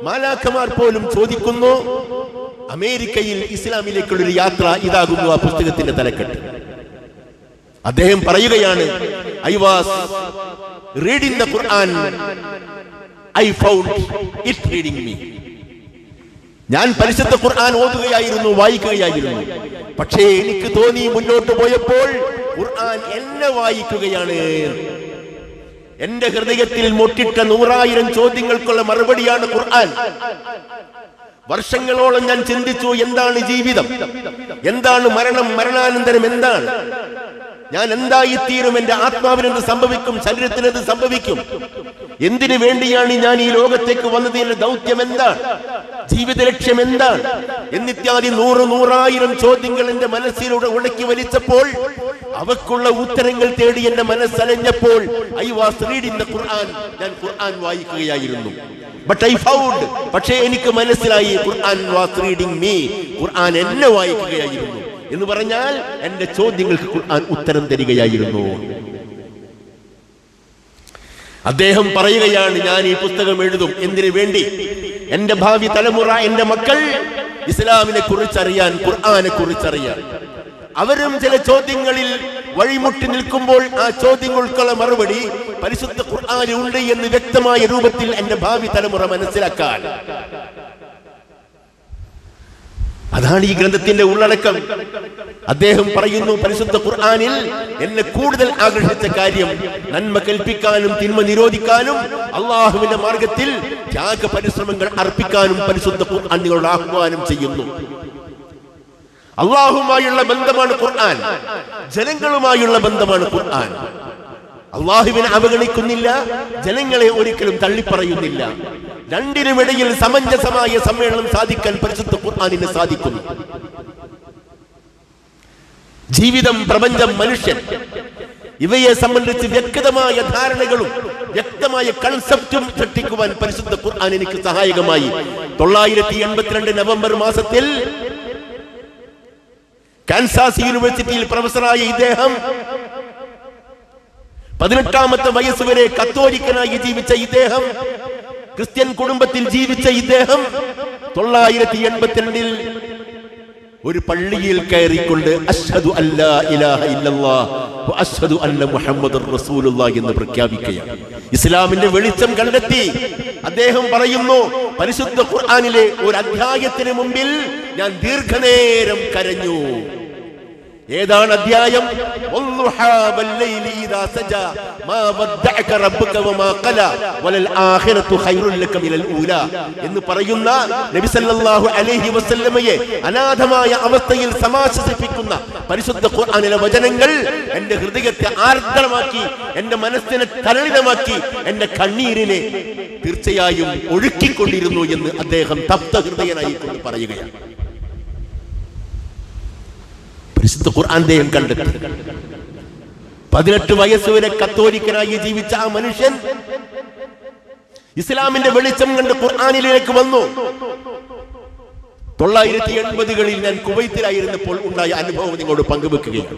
മാലാഖമാർ പോലും ചോദിക്കുന്നു, അമേരിക്കയിൽ ഇസ്ലാമിലേക്കുള്ളൊരു യാത്ര ഇതാകുന്നു ആ പുസ്തകത്തിന്റെ തലക്കെട്ട്. അദ്ദേഹം പറയുകയാണ്, I was reading the Quran, I found it reading me. ഞാൻ പരിശുദ്ധ ഖുർആൻ ഓതുകയായിരുന്നു, വായിക്കുകയായിരുന്നു. പക്ഷേ എനിക്ക് തോന്നി മുന്നോട്ട് പോയപ്പോൾ ഖുർആൻ എന്നെ വായിക്കുകയാണ്. എന്റെ ഹൃദയത്തിൽ മുട്ടിട്ട 100,000 ചോദ്യങ്ങൾക്കുള്ള മറുപടിയാണ് ഖുർആൻ. വർഷങ്ങളോളം ഞാൻ ചിന്തിച്ചു, എന്താണ് ജീവിതം, എന്താണ് മരണം, മരണാനന്തരം എന്താണ്, ഞാൻ എന്തായിത്തീരും, എന്റെ ആത്മാവിന് എന്ത് സംഭവിക്കും, ശരീരത്തിന് എന്ത് സംഭവിക്കും, എന്തിനു വേണ്ടിയാണ് ഞാൻ ഈ ലോകത്തേക്ക് വന്നതിന്റെ ദൗത്യം എന്താണ്, ജീവിത ലക്ഷ്യം എന്താണ് എന്നിത്യാദി 100,000 ചോദ്യങ്ങൾ എന്റെ മനസ്സിലൂടെ ഉടക്കി വലിച്ചപ്പോൾ, അവക്കുള്ള ഉത്തരങ്ങൾ തേടി എന്റെ മനസ്സലഞ്ഞപ്പോൾ, ഐ വാസ് റീഡിംഗ് ദ ഖുർആൻ, ഞാൻ ഖുർആൻ വായിക്കുകയായിരുന്നു. ബട്ട് ഐ ഫൗണ്ട്, പക്ഷേ എനിക്ക് മനസ്സിലായി, ഖുർആൻ വാസ് റീഡിംഗ് മീ, ഖുർആൻ എന്നെ വായിക്കുകയായിരുന്നു. എന്ന് പറഞ്ഞാൽ എന്റെ ചോദ്യങ്ങൾക്ക് ഖുർആൻ ഉത്തരം തരികയായിരുന്നു. അദ്ദേഹം പറയുകയാണ്, ഞാൻ ഈ പുസ്തകം എഴുതും എന്തിനു വേണ്ടി? എന്റെ ഭാവി തലമുറ, എന്റെ മക്കൾ ഇസ്ലാമിനെ കുറിച്ചറിയാൻ, ഖുർആനെ കുറിച്ചറിയാൻ. അവരും ചില ചോദ്യങ്ങളിൽ വഴിമുട്ടി നിൽക്കുമ്പോൾ ആ ചോദ്യങ്ങൾക്കുള്ള മറുപടി പരിശുദ്ധ ഖുർആനിൽ ഉണ്ട് എന്ന് വ്യക്തമായ രൂപത്തിൽ എന്റെ ഭാവി തലമുറ മനസ്സിലാക്കാൻ. അതാണ് ഈ ഗ്രന്ഥത്തിന്റെ ഉള്ളടക്കം. അദ്ദേഹം പറയുന്നു, പരിശുദ്ധ ഖുർആനിൽ എന്നെ കൂടുതൽ ആകർഷിച്ച കാര്യം നന്മ കൽപ്പിക്കാനും തിന്മ നിരോധിക്കാനും അള്ളാഹുവിന്റെ മാർഗത്തിൽ ത്യാഗ പരിശ്രമങ്ങൾ അർപ്പിക്കാനും പരിശുദ്ധ ഖുർആൻ നിങ്ങളോട് ആഹ്വാനം ചെയ്യുന്നു. അള്ളാഹുമായുള്ള ബന്ധമാണ് ഖുർആൻ, ജനങ്ങളുമായുള്ള ബന്ധമാണ് ഖുർആൻ. അള്ളാഹുവിനെ അവഗണിക്കുന്നില്ല, ജനങ്ങളെ ഒരിക്കലും തള്ളിപ്പറയുന്നില്ല. രണ്ടിനുമിടയിൽ സമഞ്ജസമായ സമ്മേളനം സാധിക്കാൻ പരിശുദ്ധ ഖുർആനിന് സാധിക്കുന്നു. ജീവിതം, പ്രപഞ്ചം, മനുഷ്യൻ ഇവയെ സംബന്ധിച്ച് വ്യക്തമായ ധാരണകളും വ്യക്തമായ കൺസെപ്റ്റും സൃഷ്ടിക്കുവാൻ പരിശുദ്ധ ഖുർആൻ എനിക്ക് സഹായകമായി. 1982 നവംബർ മാസത്തിൽ കാൻസാസ് യൂണിവേഴ്സിറ്റിയിൽ പ്രൊഫസറായ ഇദ്ദേഹം 18ാമത്തെ വയസ്സ് വരെ കത്തോലിക്കനായി ജീവിച്ച ഇദ്ദേഹം, ക്രിസ്ത്യൻ കുടുംബത്തിൽ ജീവിച്ച ഇദ്ദേഹം 982 ഒരു പള്ളിയിൽ കയറിക്കൊണ്ട് അശ്ഹദു അല്ലാ ഇലാഹ ഇല്ലല്ലാഹ് വ അശ്ഹദു അന്ന മുഹമ്മദുർ റസൂലുള്ളാഹി എന്ന് പ്രഖ്യാപിക്കുകയാണ്. ഇസ്ലാമിന്റെ വെളിച്ചം കണ്ടെത്തി. അദ്ദേഹം പറയുന്നു, പരിശുദ്ധ ഖുർആനിലെ ഒരു അധ്യായത്തിന് മുമ്പിൽ ഞാൻ ദീർഘനേരം കരഞ്ഞു. ഏതാണ് അധ്യായം? എന്ന് പറയുന്ന നബി സല്ലല്ലാഹു അലൈഹി വസല്ലമയെ അനാഥമായ അവസ്ഥയിൽ സമാശ്വസിപ്പിക്കുന്ന പരിശുദ്ധ ഖുർആനിലെ വചനങ്ങൾ എന്റെ ഹൃദയത്തെ ആർദ്രമാക്കി, എന്റെ മനസ്സിനെ തരളിതമാക്കി, എന്റെ കണ്ണീരിനെ തീർച്ചയായും ഒഴുക്കിക്കൊണ്ടിരുന്നു എന്ന് അദ്ദേഹം തപ്ത ഹൃദയനായി കൊണ്ട് പറയുകയാണ്. പരിശുദ്ധ ഖുർആൻ അദ്ദേഹം കണ്ടെത്തി. 18 വയസ്സ് വരെ കത്തോലിക്കനായി ജീവിച്ച ആ മനുഷ്യൻ ഇസ്ലാമിന്റെ വെളിച്ചം കണ്ട് ഖുർആനിലേക്ക് വന്നു. 1980കളിൽ ഞാൻ കുവൈത്തിലായിരുന്നപ്പോൾ ഉണ്ടായ അനുഭവം നിങ്ങളോട് പങ്കുവെക്കുകയാണ്.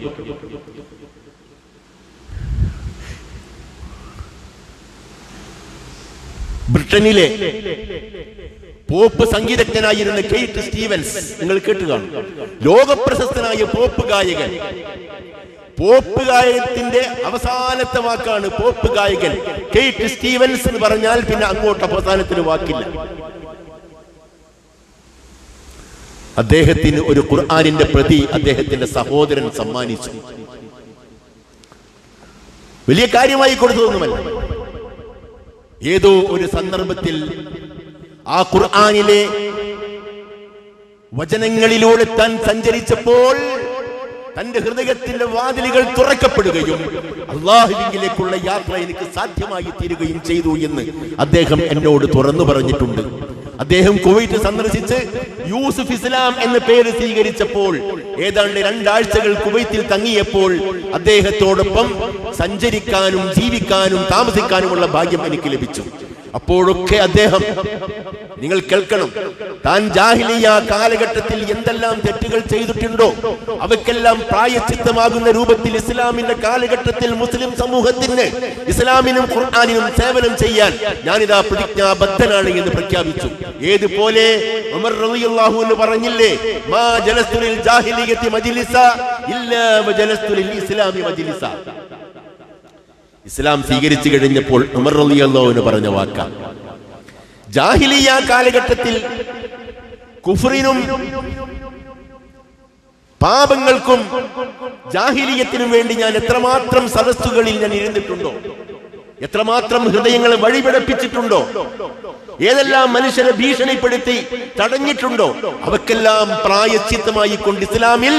ബ്രിട്ടനിലെ പോപ്പ് സംഗീതജ്ഞനായിരുന്ന കെയ്റ്റ് സ്റ്റീവൻസ്, നിങ്ങൾ കേട്ടുകാണും, ലോകപ്രശസ്തനായ പോപ്പ് ഗായകൻ. പോപ്പ് ഗായകത്തിന്റെ അവസാനത്തെ വാക്കാണ് പോപ്പ് ഗായകൻ. കെയ്റ്റ് സ്റ്റീവൻസ് എന്ന് പറഞ്ഞാൽ പിന്നെ അങ്ങോട്ട് അവസാനത്തിന് വാക്കില്ല. അദ്ദേഹത്തിന് ഒരു ഖുർആനിന്റെ പ്രതി അദ്ദേഹത്തിന്റെ സഹോദരൻ സമ്മാനിച്ചു. വലിയ കാര്യമായി കൊടുത്തതൊന്നുമല്ല. ഏതോ ഒരു സന്ദർഭത്തിൽ ആ ഖുർആനിലെ വചനങ്ങളിലൂടെ താൻ സഞ്ചരിച്ചപ്പോൾ തന്റെ ഹൃദയത്തിന്റെ വാതിലുകൾ തുറക്കപ്പെടുകയും അല്ലാഹുവിലേക്കുള്ള യാത്ര എനിക്ക് സാധ്യമായി തീരുകയും ചെയ്തു എന്ന് അദ്ദേഹം എന്നോട് തുറന്നു പറഞ്ഞിട്ടുണ്ട്. അദ്ദേഹം കുവൈറ്റ് സന്ദർശിച്ച് യൂസുഫ് ഇസ്ലാം എന്ന പേര് സ്വീകരിച്ചപ്പോൾ ഏതാണ്ട് 2 ആഴ്ചകൾ കുവൈത്തിൽ തങ്ങിയപ്പോൾ അദ്ദേഹത്തോടൊപ്പം സഞ്ചരിക്കാനും ജീവിക്കാനും താമസിക്കാനുമുള്ള ഭാഗ്യം എനിക്ക് ലഭിച്ചു. അപ്പോഴൊക്കെ അദ്ദേഹം, നിങ്ങൾ കേൾക്കണം, താൻ ജാഹിലിയ്യ കാലഘട്ടത്തിൽ എന്തെല്ലാം തെറ്റുകൾ ചെയ്തിട്ടുണ്ടോ അവയ്ക്കെല്ലാം പ്രായശ്ചിത്തമാകുന്ന രൂപത്തിൽ ഇസ്ലാമിന്റെ കാലഘട്ടത്തിൽ മുസ്ലിം സമൂഹത്തിന് ഇസ്ലാമിനും ഖുർആനിനും സേവനം ചെയ്യാൻ ഞാനിതാ പ്രതിജ്ഞാബദ്ധനാണ് എന്ന് പ്രഖ്യാപിച്ചു. ഏതുപോലെ ഉമർ റളിയല്ലാഹു അൻഹു പറഞ്ഞില്ലേ, മാ ജലസ്തു ലിൽ ജാഹിലിയ്യത്തി മജ്ലിസ ഇല്ലാ വജലസ്തു ലിൽ ഇസ്ലാമി മജ്ലിസ. ഇസ്ലാം സ്വീകരിച്ചു കഴിഞ്ഞപ്പോൾ ഉമർ റളിയല്ലാഹു അൻഹു പറഞ്ഞ വാക്കാണ്. ജാഹിലിയ്യ കാലഘട്ടത്തിൽ കുഫ്റിനും പാപങ്ങൾക്കും ജാഹിലിയത്തിനും വേണ്ടി ഞാൻ എത്രമാത്രം സദസ്സുകളിൽ ഞാൻ ഇരുന്നിട്ടുണ്ടോ, എത്രമാത്രം ഹൃദയങ്ങളെ വഴിപിഴപ്പിച്ചിട്ടുണ്ടോ, ഏതെല്ലാം മനുഷ്യരെ ഭീഷണിപ്പെടുത്തി തടഞ്ഞിട്ടുണ്ടോ, അവക്കെല്ലാം പ്രായശ്ചിത്തമായി കൊണ്ട് ഇസ്ലാമിൽ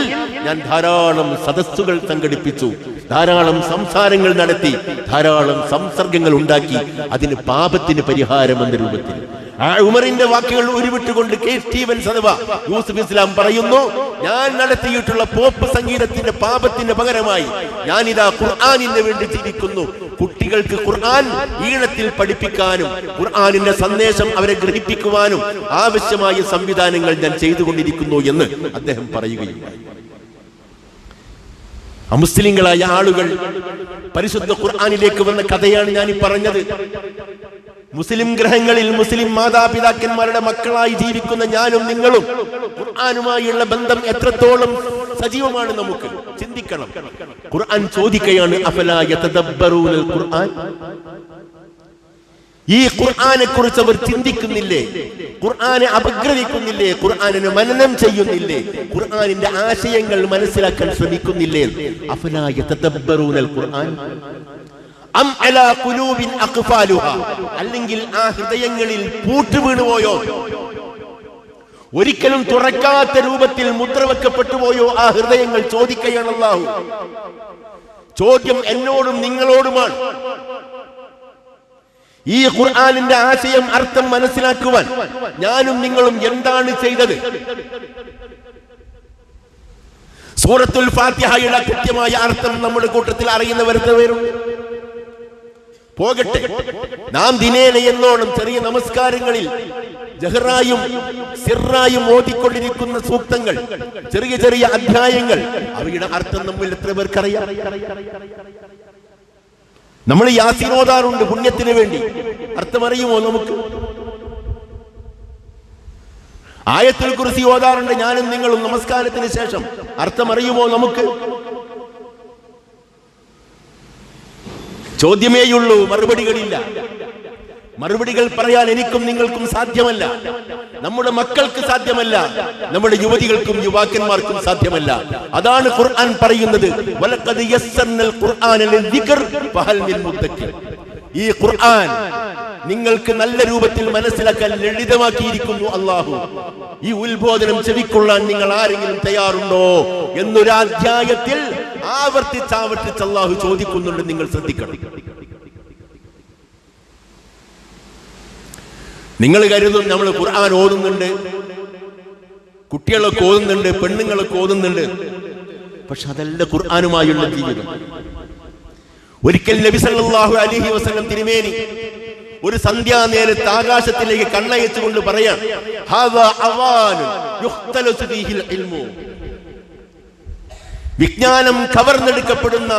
ഞാൻ ധാരാളം സദസ്സുകൾ സംഘടിപ്പിച്ചു, ധാരാളം സംസാരങ്ങൾ നടത്തി, ധാരാളം സംസർഗങ്ങൾ ഉണ്ടാക്കി, അതിന് പാപത്തിന് പരിഹാരം എന്ന രൂപത്തിൽ. ആ ഉമറിന്റെ വാക്കുകൾ ഉരുവിട്ടുകൊണ്ട് കെയ്റ്റ് സ്റ്റീവൻസ് അഥവാ യൂസുഫ് ഇസ്ലാം പറയുന്നു, ഞാൻ നടത്തിയിട്ടുള്ള പോപ്പ് സംഗീതത്തിന്റെ പാപത്തിന് പകരമായി ഞാനിതാ ഖുർആനിന് വേണ്ടി ജീവിക്കുന്നു. കുട്ടികൾക്ക് ഖുർആൻ ഈണത്തിൽ പഠിപ്പിക്കാനും ഖുർആനിന്റെ സന്ദേശം അവരെ ഗ്രഹിപ്പിക്കുവാനും ആവശ്യമായ സംവിധാനങ്ങൾ ഞാൻ ചെയ്തുകൊണ്ടിരിക്കുന്നു എന്ന് അദ്ദേഹം പറയുകയുണ്ടായി. അമുസ്ലിങ്ങളായ ആളുകൾ പരിശുദ്ധ ഖുർആനിലേക്ക് വന്ന കഥയാണ് ഞാൻ ഈ പറഞ്ഞത്. മുസ്ലിം ഗ്രഹങ്ങളിൽ മുസ്ലിം മാതാപിതാക്കന്മാരുടെ മക്കളായി ജീവിക്കുന്ന ഞാനും നിങ്ങളും ഖുർആനുമായുള്ള ബന്ധം എത്രത്തോളം സജീവമാണ് നമുക്ക് ചിന്തിക്കണം. ഖുർആൻ ചോദിക്കുകയാണ്, അഫലാ യതദബ്ബറൂനൽ ഖുർആൻ, ഈ ഖുർആനെ കുറിച്ച് അവർ ചിന്തിക്കുന്നില്ലേ, ഖുർആനെ അപഗ്രഥിക്കുന്നില്ലേ, ഖുർആനിനെ മനനം ചെയ്യുന്നില്ലേ, ഖുർആനിന്റെ ആശയങ്ങൾ മനസ്സിലാക്കാൻ ശ്രമിക്കുന്നില്ലേ? അഫലാ യതദബ്ബറൂനൽ ഖുർആൻ അം അലാ ഖുലൂബിൻ അഖ്ഫാലുഹാ, അല്ലെങ്കിൽ ആ ഹൃദയങ്ങളിൽ പൂട്ട് വീണുപോയോ, ഒരിക്കലും തുറക്കാത്ത രൂപത്തിൽ മുദ്രവെക്കപ്പെട്ടു പോയോ ആ ഹൃദയങ്ങൾ? ചോദിക്കുകയാണ് അല്ലാഹു. ചോദ്യം എന്നോടും നിങ്ങളോടുമാണ്. ഈ ഖുർആനിന്റെ ആശയം അർത്ഥം മനസ്സിലാക്കുവാൻ ഞാനും നിങ്ങളും എന്താണ് ചെയ്തത്? സൂറത്തുൽ ഫാത്തിഹയുടെ കൃത്യമായ അർത്ഥം നമ്മുടെ കൂട്ടത്തിൽ അറിയുന്നവരുടെ പേരും പോകട്ടെ. നാം ദിനേന എന്നോണം ചെറിയ നമസ്കാരങ്ങളിൽ ജഹറായും സിറായും ഓതിക്കൊണ്ടിരിക്കുന്ന സൂക്തങ്ങൾ, ചെറിയ ചെറിയ അധ്യായങ്ങൾ, അവയുടെ അർത്ഥം നമ്മൾ എത്ര പേർക്കറിയാം? നമ്മൾ യാസീൻ ഓതാറുണ്ട് പുണ്യത്തിന് വേണ്ടി, അർത്ഥം അറിയുമോ നമുക്ക്? ആയത്തുൽ കുർസി ഓതാറുണ്ട് ഞാനും നിങ്ങളും നമസ്കാരത്തിന് ശേഷം, അർത്ഥം അറിയുമോ നമുക്ക്? ചോദ്യമേയുള്ളൂ, മറുപടികളില്ല. മറുപടികൾ പറയാൻ എനിക്കും നിങ്ങൾക്കും സാധ്യമല്ല, നമ്മുടെ മക്കൾക്ക് സാധ്യമല്ല, നമ്മുടെ യുവതികൾക്കും യുവാക്കന്മാർക്കും സാധ്യമല്ല. അതാണ് ഖുർആൻ പറയുന്നത്, വലഖദ് യസ്സർനൽ ഖുർആന ലിദ്ദിക്ർ ഫഹൽ മിൻ മുദ്ദക്കിർ. ഈ ഖുർആൻ നിങ്ങൾക്ക് നല്ല രൂപത്തിൽ മനസ്സിലാക്കാൻ ലളിതമാക്കിയിരിക്കുന്നു അല്ലാഹു. ഈ ഉത്ബോധനം ചെവിക്കൊള്ളാൻ നിങ്ങൾ ആരെങ്കിലും തയ്യാറുണ്ടോ എന്നൊരു അധ്യായത്തിൽ ആവർത്തിച്ചാവർത്തിച്ച് അല്ലാഹു ചോദിക്കുന്നുണ്ട്. നിങ്ങൾ ശ്രദ്ധിക്കണം. നിങ്ങൾ കരുതും നമ്മൾ ഖുർആൻ ഓതുന്നുണ്ട്, കുട്ടികളൊക്കെ ഓതുന്നുണ്ട്, പെണ്ണുങ്ങളൊക്കെ ഓതുന്നുണ്ട്, പക്ഷെ അതല്ല ഖുർആനുമായുള്ള ജീവിതം. ഒരിക്കൽ നബി സല്ലല്ലാഹു അലൈഹി വസല്ലം തിരുമേനി ഒരു സന്ധ്യാനേരത്ത് ആകാശത്തിലേക്ക് കണ്ണയച്ചുകൊണ്ട് പറയാൻ, ഹാദാ അവാനു യുഖ്തലസു ഫീഹിൽ ഇൽമു, വിജ്ഞാനം കവർന്നെടുക്കപ്പെടുന്ന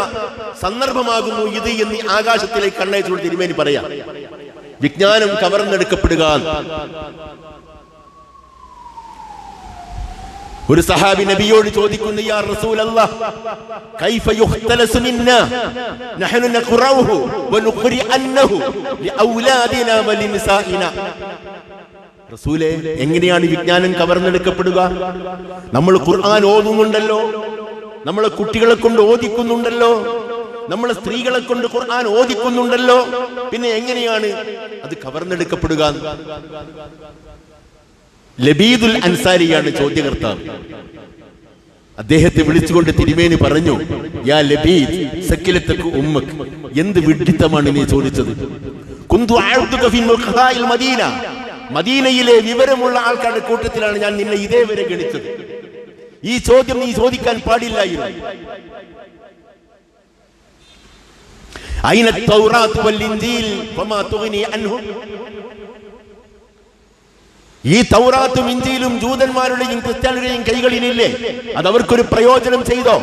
സന്ദർഭമാകുന്നു ഇത് എന്ന് ആകാശത്തിലേക്ക് കണ്ണയച്ചുകൊണ്ട് തിരുമേനി പറയാം. വിജ്ഞാനം കവർന്നെടുക്കപ്പെടുക. ഒരു സഹാബി നബിയോട് ചോദിക്കുന്നു, യാ റസൂലല്ലാഹ് കൈഫ യുഖ്തലസു മിന്നാ നഹ്നു നഖറഉഹു വനുഖരിഅന്നഹു ലിഔലാദിനാ വലിനിസാഇനാ. റസൂലേ, എങ്ങനെയാണ് വിജ്ഞാനം കവർന്നെടുക്കപ്പെടുക? നമ്മൾ ഖുർആൻ ഓതുന്നുണ്ടല്ലോ, നമ്മളെ കുട്ടികളെ കൊണ്ട് ഓദിക്കുന്നുണ്ടല്ലോ, നമ്മളെ സ്ത്രീകളെ കൊണ്ട് ഖുർആൻ ഓദിക്കുന്നുണ്ടല്ലോ, പിന്നെ എങ്ങനെയാണ് അത് കവർന്നെടുക്കപ്പെടുക? ലബീദുൽ അൻസാരിയാണ് ചോദ്യകർത്താവ്. അദ്ദേഹത്തെ വിളിച്ചുകൊണ്ട് തിരുമേനി പറഞ്ഞു, യാ ലബീദ് സക്കിലതക ഉമ്മക്, എന്ത് വിഡ്ഢിത്തമാണ് നീ ചോദിച്ചത്? കുന്തു അഅ്ദുക ഫി മുഖാഇൽ മദീന, മദീനയിലെ വിവരമുള്ള ആൾക്കാരുടെ കൂട്ടത്തിലാണ് ഞാൻ നിന്നെ ഇതേവരെ ഗണിച്ചത്. ഈ ചോദ്യം നീ ചോദിക്കാൻ പാടില്ലായിരുന്നു. അയ്ന തൗറാത്ത് വൽ ഇൻജീൽ വമാ തുഗ്നി അൻഹും. ഈ തൗറാത്തും ഇൻജീലും ജൂതന്മാരുടെയും ക്രിസ്ത്യാനികളുടെയും കൈകളിലില്ലേ? അത് അവർക്കൊരു പ്രയോജനം ചെയ്തോ?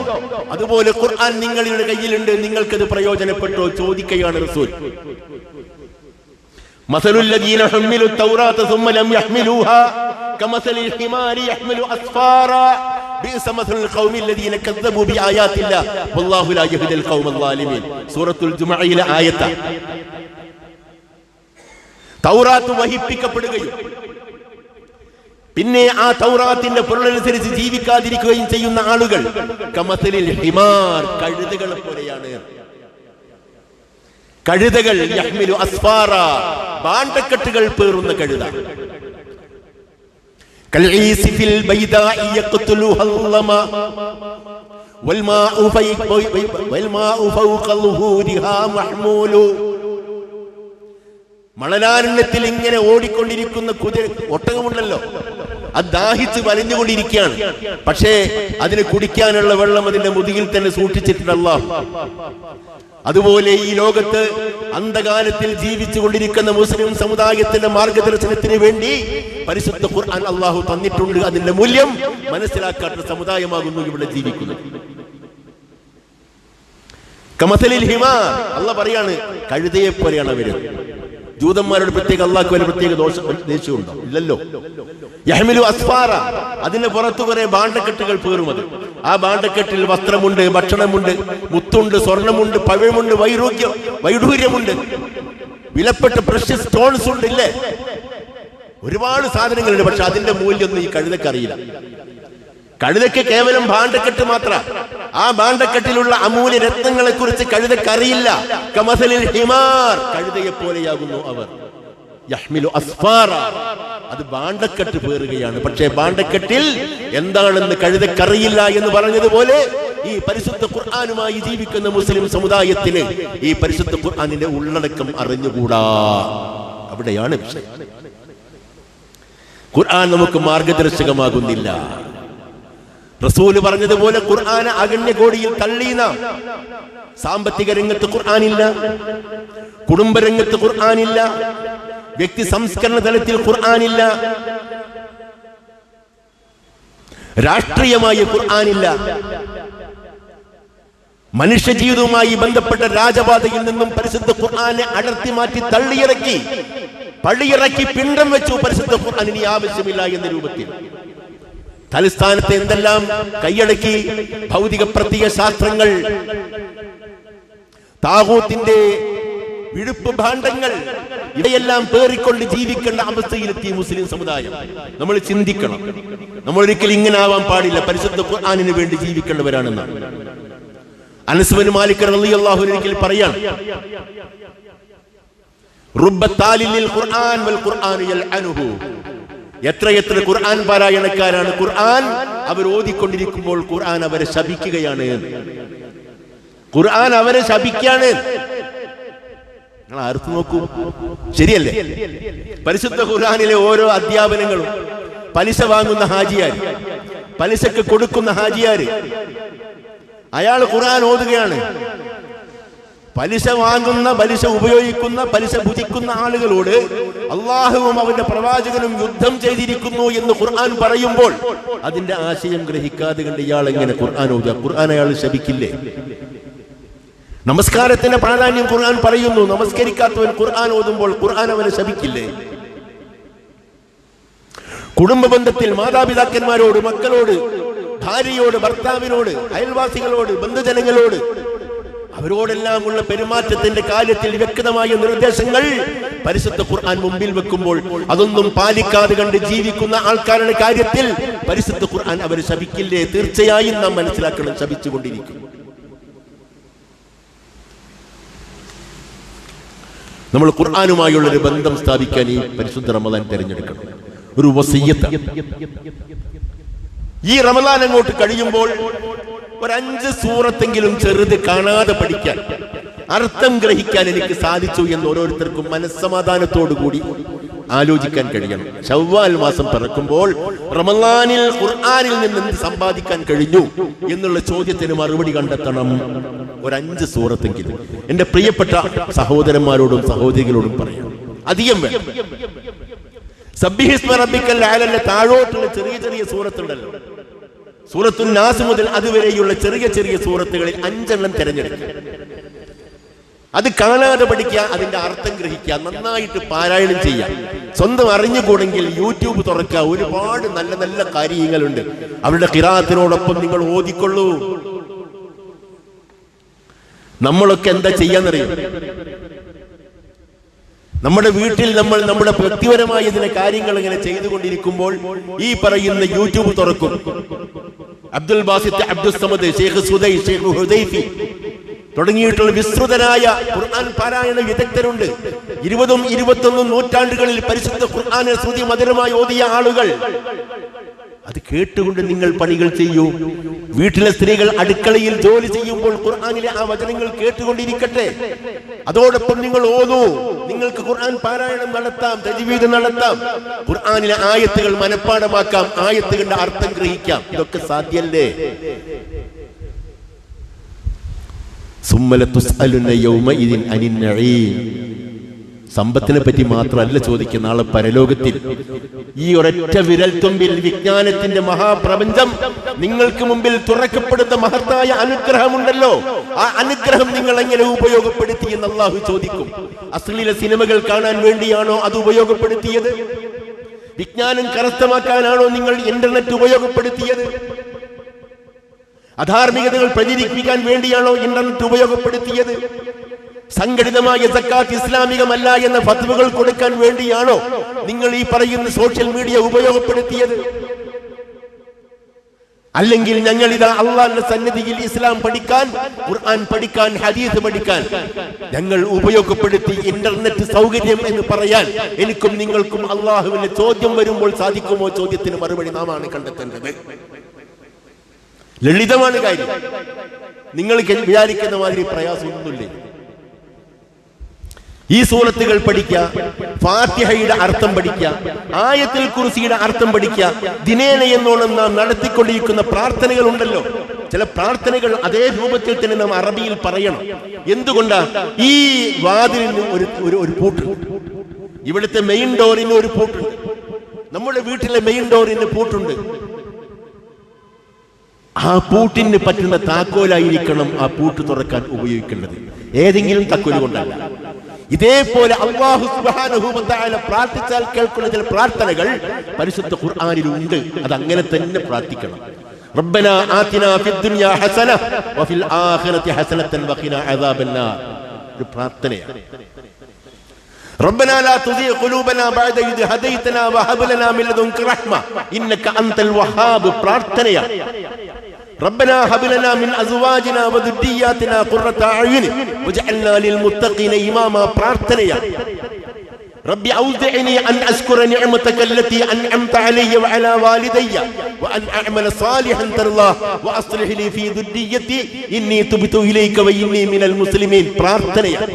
അതുപോലെ ഖുർആൻ നിങ്ങളുടെ കയ്യിലുണ്ട്, നിങ്ങൾക്കത് പ്രയോജനപ്പെട്ടോ? ചോദിക്കുകയാണ് റസൂൽ. മസലുൽ ലദീന ഹുമ്മിലു തൗറാത സുമ്മ ലം യഹ്മിലൂഹാ കമസലിൽ ഹിമാരി യഹ്മിലു അസ്ഫാറാ ബിഅസ മസലുൽ ഖൗമിൽ ലദീന കദ്ദബൂ ബിആയാതില്ലാ വല്ലാഹു ലാ യഹ്ദിൽ ഖൗമൽ ളാലിമീൻ. സൂറത്തുൽ ജുമുഅയിലെ ആയത്ത്. തൗറാത്ത് വഹിപ്പിക്കപ്പെടുകയും പിന്നെ ആ തൗറാത്തിന്റെ പൊരുളനുസരിച്ച് ജീവിക്കാതിരിക്കുകയും ചെയ്യുന്ന ആളുകൾ കമസലിൽ ഹിമാർ, കഴുതകളെ പോലെയാണ്. കഴുതകൾ യഹ്മിലു അസ്ഫാറ, ബാണ്ടക്കെട്ടുകൾ പേറുന്ന കഴുത. കൽഈസിഫിൽ ബൈദാഇ യഖ്തുലുഹൽ ലമാ വൽമാഉ ഫൗഖ ളുഹൂരിഹാ മഹ്മൂലു. മണലാരണ്യത്തിൽ ഇങ്ങനെ ഓടിക്കൊണ്ടിരിക്കുന്ന ഒട്ടകമുണ്ടല്ലോ, അത് ദാഹിച്ച് വലഞ്ഞുകൊണ്ടിരിക്കുകയാണ്. പക്ഷേ അതിന് കുടിക്കാനുള്ള വെള്ളം അതിന്റെ മുതുകിൽ തന്നെ സൂക്ഷിച്ചിട്ടുണ്ട് അല്ലാഹു. അതുപോലെ ഈ ലോകത്ത് അന്ധകാലത്തിൽ ജീവിച്ചു കൊണ്ടിരിക്കുന്ന മുസ്ലിം സമുദായത്തിന്റെ മാർഗദർശനത്തിന് വേണ്ടി പരിശുദ്ധ ഖുർആൻ അല്ലാഹു തന്നിട്ടുണ്ട്. അതിന്റെ മൂല്യം മനസ്സിലാക്കാത്ത സമുദായമാകുന്നു ഇവിടെ ജീവിക്കുന്നത്. കമസലിൽ ഹിമാർ, അല്ലാഹു പറയാണ്, കഴുതയെ പോലെയാണ് അവര്. ജൂതന്മാരുടെ പ്രത്യേക അള്ളാഹ്ക്ക് ഒരു പ്രത്യേക ദേഷ്യമുണ്ടോ? ഇല്ലല്ലോ. യഹ്മിലു അസ്ഫാറ, അതിന് പുറത്തു കുറെ ബാണ്ടക്കെട്ടുകൾ പേറുമത്. ആ ബാണ്ടക്കെട്ടിൽ വസ്ത്രമുണ്ട്, ഭക്ഷണമുണ്ട്, മുത്തുണ്ട്, സ്വർണമുണ്ട്, പഴമുണ്ട്, വൈഡൂര്യമുണ്ട്, വിലപ്പെട്ട പ്രഷ്യസ് സ്റ്റോൺസ് ഉണ്ട്, ഇല്ലേ? ഒരുപാട് സാധനങ്ങളുണ്ട്. പക്ഷെ അതിന്റെ മൂല്യമൊന്നും ഈ കഴുതക്കറിയില്ല. കഴുതയ്ക്ക് കേവലം ബാണ്ടക്കെട്ട് മാത്ര. ആ ബാണ്ടക്കെട്ടിലുള്ള അമൂല്യ രത്നങ്ങളെ കുറിച്ച് കഴുതക്കറിയില്ല. കമസലിൽ ഹിമാർ, കഴുതയെ പോലെയാകുന്നു അവർ. യഹ്മിലു അസ്ഫാറ, അത് ബാണ്ടക്കെട്ട് പേറുകയാണ്. പക്ഷേ ബാണ്ടക്കെട്ടിൽ എന്താണെന്ന് കഴുതക്കറിയില്ല എന്ന് പറഞ്ഞതുപോലെ ഈ പരിശുദ്ധ ഖുർആനുമായി ജീവിക്കുന്ന മുസ്ലിം സമുദായത്തിന് ഈ പരിശുദ്ധ ഖുർആനിന്റെ ഉള്ളടക്കം അറിഞ്ഞുകൂടാ. അവിടെയാണ് വിഷയം. ഖുർആൻ നമുക്ക് മാർഗദർശകമാകുന്നില്ല. റസൂല് പറഞ്ഞതുപോലെ ഖുർആൻ അഗണ്യകോടിയിൽ തള്ളീന. സാമ്പത്തിക രംഗത്ത് ഖുർആനില്ല, കുടുംബരംഗത്ത് ഖുർആനില്ല, വ്യക്തി സംസ്കരണ തലത്തിൽ ഖുർആനില്ല, രാഷ്ട്രീയമായ ഖുർആനില്ല. മനുഷ്യ ജീവിതവുമായി ബന്ധപ്പെട്ട രാജപാതയിൽ നിന്നും പരിശുദ്ധ ഖുർആനെ അടർത്തി മാറ്റി തള്ളിയിറക്കി, പള്ളിയിറക്കി പിണ്ടം വെച്ചു. പരിശുദ്ധ ഖുർആൻ ഇനി ആവശ്യമില്ല എന്ന രൂപത്തിൽ തലസ്ഥാനത്ത് എന്തെല്ലാം കൈയടക്കി. ഭൗതിക പ്രത്യയ ശാസ്ത്രങ്ങൾ, താഗൂത്തിന്റെ വിഴുപ്പ് ഭാണ്ഡങ്ങൾ, ഇവയെല്ലാം പേറിക്കൊണ്ട് ജീവിക്കേണ്ട അവസ്ഥയിലെത്തി മുസ്ലിം സമുദായം. നമ്മൾ ചിന്തിക്കണം, നമ്മൾ ഒരിക്കലും ഇങ്ങനെ ആവാൻ പാടില്ല. പരിശുദ്ധ ഖുർആനിന് വേണ്ടി ജീവിക്കേണ്ടവരാണെന്നാണ് അനസ് ബിൻ മാലിക് റളിയല്ലാഹു അൻഹു ഒരിക്കൽ പറയാണ്, റുബ്ബ താലിലിൽ ഖുർആൻ വൽ ഖുർആൻ യൽഅനുഹു. എത്രയെത്ര ഖുർആൻ പാരായണക്കാരാണ്, ഖുർആൻ അവർ ഓതിക്കൊണ്ടിരിക്കുമ്പോൾ ഖുർആൻ അവരെ ശപിക്കുകയാണ്. ഖുർആൻ അവരെ ശപിക്കുകയാണ്. നിങ്ങൾ ആർത്ത് നോക്കൂ, ശരിയല്ലേ? പരിശുദ്ധ ഖുർആനിലെ ഓരോ അധ്യാപനങ്ങളും, പലിശ വാങ്ങുന്ന ഹാജിയാര്, പലിശക്ക് കൊടുക്കുന്ന ഹാജിയാര്, അയാൾ ഖുർആൻ ഓതുകയാണ്. പലിശ വാങ്ങുന്ന, പലിശ ഉപയോഗിക്കുന്ന, പലിശ ഭുജിക്കുന്ന ആളുകളോട് അള്ളാഹുവും അവന്റെ പ്രവാചകനും യുദ്ധം ചെയ്തിരിക്കുന്നു എന്ന് ഖുർആൻ പറയുമ്പോൾ അതിന്റെ ആശയം ഗ്രഹിക്കാതെ കണ്ട് ഇയാൾ എങ്ങനെ ഖുർആൻ ഓതുക? ഖുർആൻ അയാൾ ശപിക്കില്ലേ? നമസ്കാരത്തിന്റെ പ്രാധാന്യം ഖുർആൻ പറയുന്നു. നമസ്കരിക്കാത്തവൻ ഖുർആൻ ഓതുമ്പോൾ ഖുർആൻ അവനെ ശപിക്കില്ലേ? കുടുംബ ബന്ധത്തിൽ മാതാപിതാക്കന്മാരോട്, മക്കളോട്, ഭാര്യയോട്, ഭർത്താവിനോട്, അയൽവാസികളോട്, ബന്ധുജനങ്ങളോട്, അവരോടെല്ലാമുള്ള പെരുമാറ്റത്തിന്റെ കാര്യത്തിൽ വ്യക്തമായ നിർദ്ദേശങ്ങൾ പരിശുദ്ധ ഖുർആൻ മുമ്പിൽ വെക്കുമ്പോൾ അതൊന്നും പാലിക്കാതെ കണ്ട് ജീവിക്കുന്ന ആൾക്കാരുടെ കാര്യത്തിൽ പരിശുദ്ധ ഖുർആൻ അവർ ശപിക്കില്ലേ? തീർച്ചയായും നാം മനസ്സിലാക്കണം, ശപിച്ചുകൊണ്ടിരിക്കും. നമ്മൾ ഖുർആനുമായുള്ളൊരു ബന്ധം സ്ഥാപിക്കാൻ ഈ പരിശുദ്ധ റമദാൻ തിരഞ്ഞെടുക്കണം. ഒരു വസിയ്യത്ത്. ഈ റമദാൻ അങ്ങോട്ട് കഴിയുമ്പോൾ ഒരു 5 സൂറത്തെങ്കിലും ചെറുത് കാണാതെ പഠിക്കാൻ, അർത്ഥം ഗ്രഹിക്കാൻ എനിക്ക് സാധിച്ചു എന്ന് ഓരോരുത്തർക്കും മനസ്സമാധാനത്തോടു കൂടി ആലോചിക്കാൻ കഴിയണം. ശവ്വാൽ മാസം പിറക്കുമ്പോൾ റമദാനിൽ ഖുർആനിൽ നിന്ന് എന്ത് സമ്പാദിക്കാൻ കഴിഞ്ഞു എന്നുള്ള ചോദ്യത്തിന് മറുപടി കണ്ടെത്തണം. ഒരു 5 സൂറത്തെങ്കിലും എന്റെ പ്രിയപ്പെട്ട സഹോദരന്മാരോടും സഹോദരികളോടും പറയാം. അധികം വേണം. സബ്ബിഹിസ്മ റബ്ബിക്കൽ അഅ്ലയുടെ താഴോട്ടുള്ള ചെറിയ ചെറിയ സൂറത്തുണ്ടല്ലോ, സൂറത്തുൻ നാസ് മുതൽ അതുവരെയുള്ള ചെറിയ ചെറിയ സൂറത്തുകളിൽ 5 എണ്ണം തിരഞ്ഞെടുക്കുക. അത് കാണാതെ പഠിക്കുക, അതിന്റെ അർത്ഥം ഗ്രഹിക്കുക, നന്നായിട്ട് പാരായണം ചെയ്യുക. സ്വന്തം അറിഞ്ഞുകൂടെങ്കിൽ യൂട്യൂബ് തുറക്കുക. ഒരുപാട് നല്ല നല്ല കാര്യങ്ങളുണ്ട്. അവരുടെ ഖിറാഅത്തിനോടൊപ്പം നിങ്ങൾ ഓതിക്കൊള്ളൂ. നമ്മളൊക്കെ എന്താ ചെയ്യാന്നറിയും? നമ്മുടെ വീട്ടിൽ നമ്മൾ നമ്മുടെ വ്യക്തിപരമായ ഇതിനെ കാര്യങ്ങൾ ഇങ്ങനെ ചെയ്തുകൊണ്ടിരിക്കുമ്പോൾ ഈ പറയുന്ന യൂട്യൂബ് തുറക്കും. അബ്ദുൽ ബാസിത്ത്, അബ്ദുൽ സമദ്, ഷെയ്ഖ് സുദൈ, ഷെയ്ഖ് ഹുദൈഫി തുടങ്ങിയിട്ടുള്ള വിസ്തൃതരായ ഖുർആൻ പാരായണ വിദഗ്ധരുണ്ട്. 20ഉം 21ഉം നൂറ്റാണ്ടുകളിൽ പരിശുദ്ധ ഖുർആനെ ശ്രുതി മധുരമായി ഓതിയ ആളുകൾ. അത് കേട്ടുകൊണ്ട് നിങ്ങൾ പണികൾ ചെയ്യൂ. വീട്ടിലെ സ്ത്രീകൾ അടുക്കളയിൽ ജോലി ചെയ്യുമ്പോൾ ഖുർആനിലെ ആ വചനങ്ങൾ കേട്ടുകൊണ്ടിരിക്കട്ടെ. അതോടൊപ്പം നിങ്ങൾ ഓതൂ. നിങ്ങൾക്ക് ഖുർആൻ പാരായണം നടത്താം, തജ്വീദ് നടത്താം, ഖുർആനിലെ ആയത്തുകൾ മനഃപ്പാഠമാക്കാം, ആയത്തുകളുടെ അർത്ഥം ഗ്രഹിക്കാം. ഇതൊക്കെ സാധ്യല്ലേ? സുമ്മല തുസ്അലുന യൗമഇദിൻ അനിൻ നഈം. സമ്പത്തിനെ പറ്റി മാത്രമല്ല ചോദിക്കുന്ന നാളെ പരലോകത്തിൽ. ഈ ഒരൊറ്റ വിരൽത്തുമ്പിൽ വിജ്ഞാനത്തിന്റെ മഹാപ്രപഞ്ചം നിങ്ങൾക്ക് മുമ്പിൽ തുറക്കപ്പെടുന്ന മഹത്തായ അനുഗ്രഹമുണ്ടല്ലോ. ആ അനുഗ്രഹം നിങ്ങൾ എങ്ങനെ ഉപയോഗപ്പെടുത്തി എന്ന് അല്ലാഹു ചോദിക്കും. അശ്ലീല സിനിമകൾ കാണാൻ വേണ്ടിയാണോ അത് ഉപയോഗപ്പെടുത്തിയത്? വിജ്ഞാനം കരസ്ഥമാക്കാനാണോ നിങ്ങൾ ഇന്റർനെറ്റ് ഉപയോഗപ്പെടുത്തിയത്? അധാർമികതകൾ പ്രചരിപ്പിക്കാൻ വേണ്ടിയാണോ ഇന്റർനെറ്റ് ഉപയോഗപ്പെടുത്തിയത്? സംഘടിതമായ സക്കാത്ത് ഇസ്ലാമികമല്ല എന്ന ഫത്വകൾ കൊടുക്കാൻ വേണ്ടിയാണോ നിങ്ങൾ ഈ പറയുന്ന സോഷ്യൽ മീഡിയ ഉപയോഗപ്പെടുത്തിയത്? അല്ലെങ്കിൽ ഞങ്ങൾ ഇതാ അള്ളാഹുവിന്റെ സന്നിധിയിൽ ഇസ്ലാം പഠിക്കാൻ, ഖുർആൻ പഠിക്കാൻ, ഹദീസ് പഠിക്കാൻ ഞങ്ങൾ ഉപയോഗപ്പെടുത്തി ഇന്റർനെറ്റ് സൗകര്യം എന്ന് പറയാൻ എനിക്കും നിങ്ങൾക്കും അള്ളാഹുവിന്റെ ചോദ്യം വരുമ്പോൾ സാധിക്കുമോ? ചോദ്യത്തിന് മറുപടി നാമാണ് കണ്ടെത്തേണ്ടത്. ലളിതമാണ് കാര്യം. നിങ്ങൾ വിചാരിക്കുന്ന മാതിരി പ്രയാസമൊന്നുമില്ലേ? ഈ സൂറത്തുകൾ പഠിക്കുക, ഫാത്തിഹയുടെ അർത്ഥം പഠിക്കുക, ആയത്തുൽ കുർസിയുടെ അർത്ഥം പഠിക്കുക. ദിനേന എന്നോണം നാം നടത്തിക്കൊണ്ടിരിക്കുന്ന പ്രാർത്ഥനകൾ ഉണ്ടല്ലോ, ചില പ്രാർത്ഥനകൾ അതേ രൂപത്തിൽ തന്നെ നാം അറബിയിൽ പറയണം. എന്തുകൊണ്ടാ? ഈ വാതിലിന് ഒരു പൂട്ടുണ്ട്. ഇവിടുത്തെ മെയിൻ ഡോറിന് ഒരു പൂട്ടുണ്ട്. നമ്മുടെ വീട്ടിലെ മെയിൻ ഡോറിന് പൂട്ടുണ്ട്. ആ പൂട്ടിന് പറ്റുന്ന താക്കോലായിരിക്കണം ആ പൂട്ട് തുറക്കാൻ ഉപയോഗിക്കേണ്ടത്, ഏതെങ്കിലും താക്കോല് കൊണ്ടല്ല. ഇതേപോലെ അല്ലാഹു സുബ്ഹാനഹു വ തആല പ്രാർത്ഥിച്ചാൽ കേൾക്കുന്ന ചില പ്രാർത്ഥനകൾ പരിശുദ്ധ ഖുർആനിലുണ്ട്. അത് അങ്ങനെ തന്നെ പ്രാർത്ഥിക്കണം. റബ്ബനാ ആതിനാ ഫിദ് ദുനിയാ ഹസന വഫിൽ ആഖിറതി ഹസനതൻ വഖിനാ അദാബന്നാർ. ഒരു പ്രാർത്ഥനയാണ്. റബ്ബനാ ലാ തുസീ ഖുലൂബനാ ബഅദ ഇദ് ഹദൈതനാ വഹബ് ലനാ മിൻ ലദുൻക റഹ്മ ഇന്നക അൻതൽ വഹാബ്. പ്രാർത്ഥനയാണ്. ربنا هب لنا من ازواجنا وذرياتنا قرة اعين واجعلنا للمتقين اماما. പ്രാർത്ഥനയാണ്. ربي أوزعني أن أشكر نعمتك التي أنعمت علي وعلى والدي وأن أعمل صالحا ترضاه وأصلح لي في ذريتي إني تبت إليك وإني من المسلمين. പ്രാർത്ഥനയാണ്.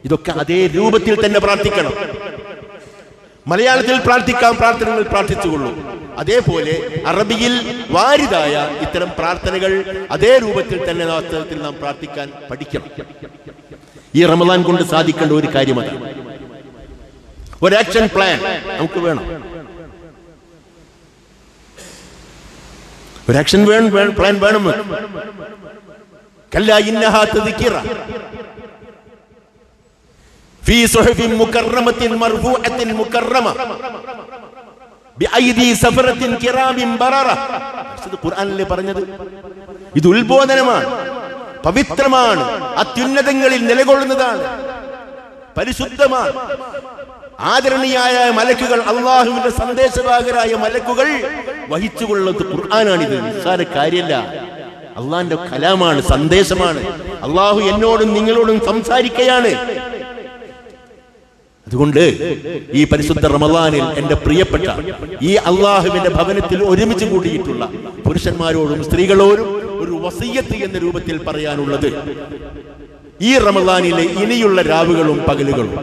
ഇതൊക്കെ അതേ രൂപത്തിൽ തന്നെ പ്രാർത്ഥിക്കണം. മലയാളത്തിൽ പ്രാർത്ഥിക്കാം, പ്രാർത്ഥനകൾ പ്രാർത്ഥിച്ചുകൊള്ളൂ. അതേപോലെ അറബിയിൽ വാരിതായ ഇത്തരം പ്രാർത്ഥനകൾ അതേ രൂപത്തിൽ തന്നെ വാസ്തവത്തിൽ നാം പ്രാർത്ഥിക്കാൻ പഠിക്കണം. ഈ റമദാൻ കൊണ്ട് സാധിക്കേണ്ട ഒരു കാര്യമാണ് ഒരു ആക്ഷൻ പ്ലാൻ നമുക്ക് വേണം. ഒരു ആക്ഷൻ പ്ലാൻ വേണം. കല്ലാ ഇന്നഹാ തദ്കിറ ഫീ സുഹുഫിൻ മുകറമത്തിൻ മർഫൂഅത്തിൻ മുകറമ. ബിഐദി സഫറത്തിൻ കിറാമിൻ ബററ. ഖുർആനിലെ പറഞ്ഞത് ഇത് ഉത്ബോധനമാണ്, പവിത്രമാണ്, അത്യുന്നതങ്ങളിൽ നിലകൊള്ളുന്നതാണ്, പരിശുദ്ധമാണ്. ആദരണീയായ മലക്കുകൾ, അള്ളാഹുവിന്റെ സന്ദേശവാഹകരായ മലക്കുകൾ വഹിച്ചുകൊള്ളുന്നത് ഖുർആനാണിത്. നിസ്സാര കാര്യമല്ല, അള്ളാഹിന്റെ കലാമാണ്, സന്ദേശമാണ്. അള്ളാഹു എന്നോടും നിങ്ങളോടും സംസാരിക്കുകയാണ്. അതുകൊണ്ട് ഈ പരിശുദ്ധ റമളാനിൽ എന്റെ പ്രിയപ്പെട്ട ഈ അള്ളാഹുവിന്റെ ഭവനത്തിൽ ഒരുമിച്ച് കൂടിയിട്ടുള്ള പുരുഷന്മാരോടും സ്ത്രീകളോടും ഒരു വസിയ്യത്ത് എന്ന രൂപത്തിൽ പറയാനുള്ളത്, ഈ റമളാനിലെ ഇനിയുള്ള രാവുകളും പകലുകളും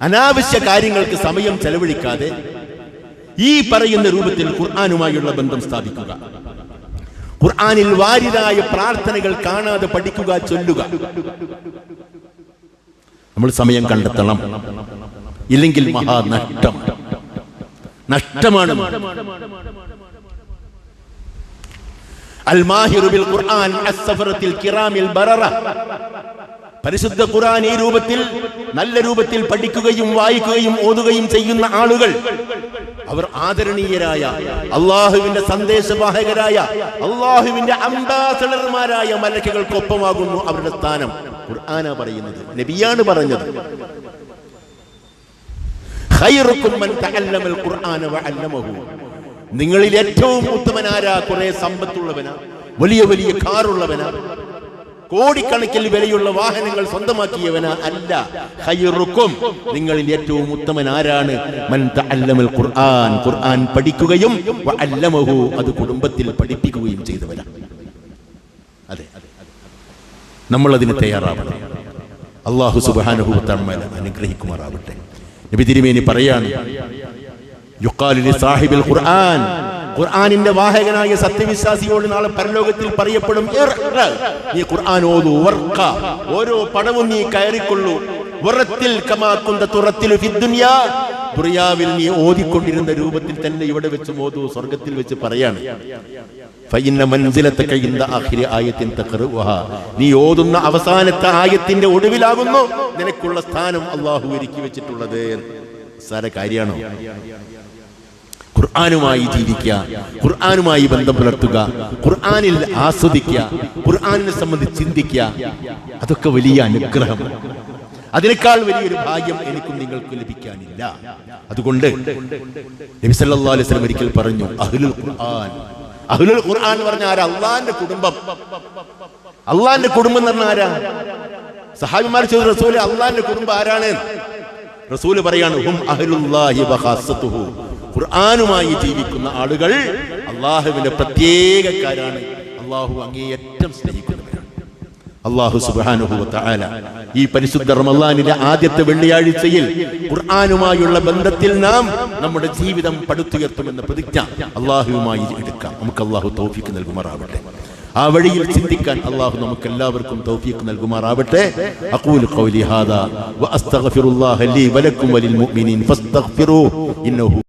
അനാവശ്യ കാര്യങ്ങൾക്ക് സമയം ചെലവഴിക്കാതെ ഈ പറയുന്ന രൂപത്തിൽ ഖുർആനുമായുള്ള ബന്ധം സ്ഥാപിക്കുക. ഖുർആനിൽ വാരിതായ പ്രാർത്ഥനകൾ കാണാതെ പഠിക്കുക, ചൊല്ലുക. നമ്മൾ സമയം കണ്ടെത്തണം, ഇല്ലെങ്കിൽ മഹാനഷ്ടം, നഷ്ടമാണ്. അൽ മാഹിറു ബിൽ ഖുർആൻ അസ്സഫറത്തിൽ കിറാമിൽ ബററ. പരിശുദ്ധ ഖുർആൻ ഈ രൂപത്തിൽ നല്ല രൂപത്തിൽ പഠിക്കുകയും വായിക്കുകയും ഓതുകയും ചെയ്യുന്ന ആളുകൾ അവർ ആദരണീയരായ അള്ളാഹുവിന്റെ സന്ദേശവാഹകരായ അള്ളാഹുവിന്റെ അംബാസഡർമാരായ മലക്കുകൾക്കൊപ്പമാകുന്നു അവരുടെ സ്ഥാനം. ഖുർആനാ പറയുന്നത്, നബിയാണ് പറഞ്ഞത്. ഖൈറുക്കും മൻ തഅല്ലമൽ ഖുർആന വഅല്ലമഹു. നിങ്ങളിൽ ഏറ്റവും ഉത്തമനാരാ? കുറെ സമ്പത്തുള്ളവനാ, വലിയ വലിയ കാറുള്ളവനാ, കോടിക്കണക്കിൽ വിലയുള്ള വാഹനങ്ങൾ സ്വന്തമാക്കിയവനാ? അല്ല. ഖൈറുക്കും, നിങ്ങളിൽ ഏറ്റവും ഉത്തമൻ ആരാണ്? മൻ തഅല്ലമൽ ഖുർആൻ, ഖുർആൻ പഠിക്കുകയും വഅല്ലമഹു, അത് കുടുംബത്തിൽ പഠിപ്പിക്കുകയും ചെയ്തവനാ. അതെ, നമ്മൾ അതിന് തയ്യാറാവണം. അല്ലാഹു സുബ്ഹാനഹു വ തആല അനുഗ്രഹിക്കുമാറാവട്ടെ. നബി തിരുമേനി പറയാണ്, യുഖാലു ലി സാഹിബിൽ ഖുർആൻ, ഖുർആനിന്റെ വാഹകനായ സത്യവിശ്വാസിയോട് നാളെ പരലോകത്തിൽ പറയപ്പെടും, നീ ഖുർആൻ ഓതു, വർഖ, ഓരോ പടവും നീ കയറിക്കൊള്ളൂ, വറത്തിൽ കമാ കുന്ത തുറത്തിലു ഫിദ്ദുനിയ, ദുനിയാവിൽ നീ ഓതിക്കൊണ്ടിരുന്ന രൂപത്തിൽ തന്നെ ഇവിടെ വെച്ച് ഓതു. സ്വർഗ്ഗത്തിൽ വെച്ച് പറയാണ്, ഫഇന്ന മൻസിലതക ഇൻദ ആഖിരി ആയത്തിൻ തഖറഉഹ, നീ ഓതുന്ന അവസാനത്തെ ആയത്തിന്റെ ഒടുവിലാകുന്നു നിനക്കുള്ള സ്ഥാനം അല്ലാഹു ഒരുക്കി വെച്ചിട്ടുള്ളത്. സാര കാര്യമാണോ? ഖുർആനുമായി ജീവിക്കുക, ഖുർആനുമായി ബന്ധം പുലർത്തുക, ഖുർആനിൽ ആസ്വദിക്കുക, ഖുർആനിനെ സംബന്ധിച്ച് ചിന്തിക്കുക, അതൊക്കെ വലിയ അനുഗ്രഹം. അതിനേക്കാൾ വലിയൊരു ഭാഗ്യം എനിക്കും നിങ്ങൾക്കും ലഭിക്കാനില്ല. അതുകൊണ്ട് നബി സല്ലല്ലാഹു അലൈഹി വസല്ലം ഒരിക്കൽ പറഞ്ഞു, അഹ്ലുൽ ഖുർആൻ. അഹ്ലുൽ ഖുർആൻ എന്ന് പറഞ്ഞാൽ ആരാ? അള്ളാന്റെ കുടുംബം. അള്ളാന്റെ കുടുംബം എന്ന് പറഞ്ഞാൽ ആരാ? സഹാബിമാർ ചോദിച്ചു, റസൂലേ, അള്ളാന്റെ കുടുംബം ആരാണ്? റസൂല് പറയാണ്, ഹും അഹ്ലുല്ലാഹി വ ഖാസത്തുഹു, ഖുർആനുമായി ജീവിക്കുന്ന ആളുകൾ അള്ളാഹുവിന്റെ പ്രത്യേകക്കാരാണ്, അള്ളാഹു അങ്ങേയറ്റം സ്നേഹിക്കുന്നവരാണ്. അള്ളാഹു സുബ്ഹാനഹു വ തആല ഈ പരിശുദ്ധ റമളാനിലെ ആദ്യത്തെ വെള്ളിയാഴ്ചയിൽ ഖുർആനുമായുള്ള ബന്ധത്തിൽ നാം നമ്മുടെ ജീവിതം പടുത്തുയർത്തുമെന്ന പ്രതിജ്ഞ അള്ളാഹുവുമായി എടുക്കാം. നമുക്ക് അള്ളാഹു തൗഫീഖ് നൽകുമാറാവട്ടെ. ആ വഴിയിൽ ചിന്തിക്കാൻ അള്ളാഹു നമുക്ക് എല്ലാവർക്കും തൗഫീഖ് നൽകുമാറാവട്ടെ. അഖൂലു ഖൗലി ഹാദാ വ അസ്തഗ്ഫിറുല്ലാഹ ലീ വലക്കും വലിൽ മുഅ്മിനീൻ ഫസ്തഗ്ഫിറൂഹു ഇന്നഹു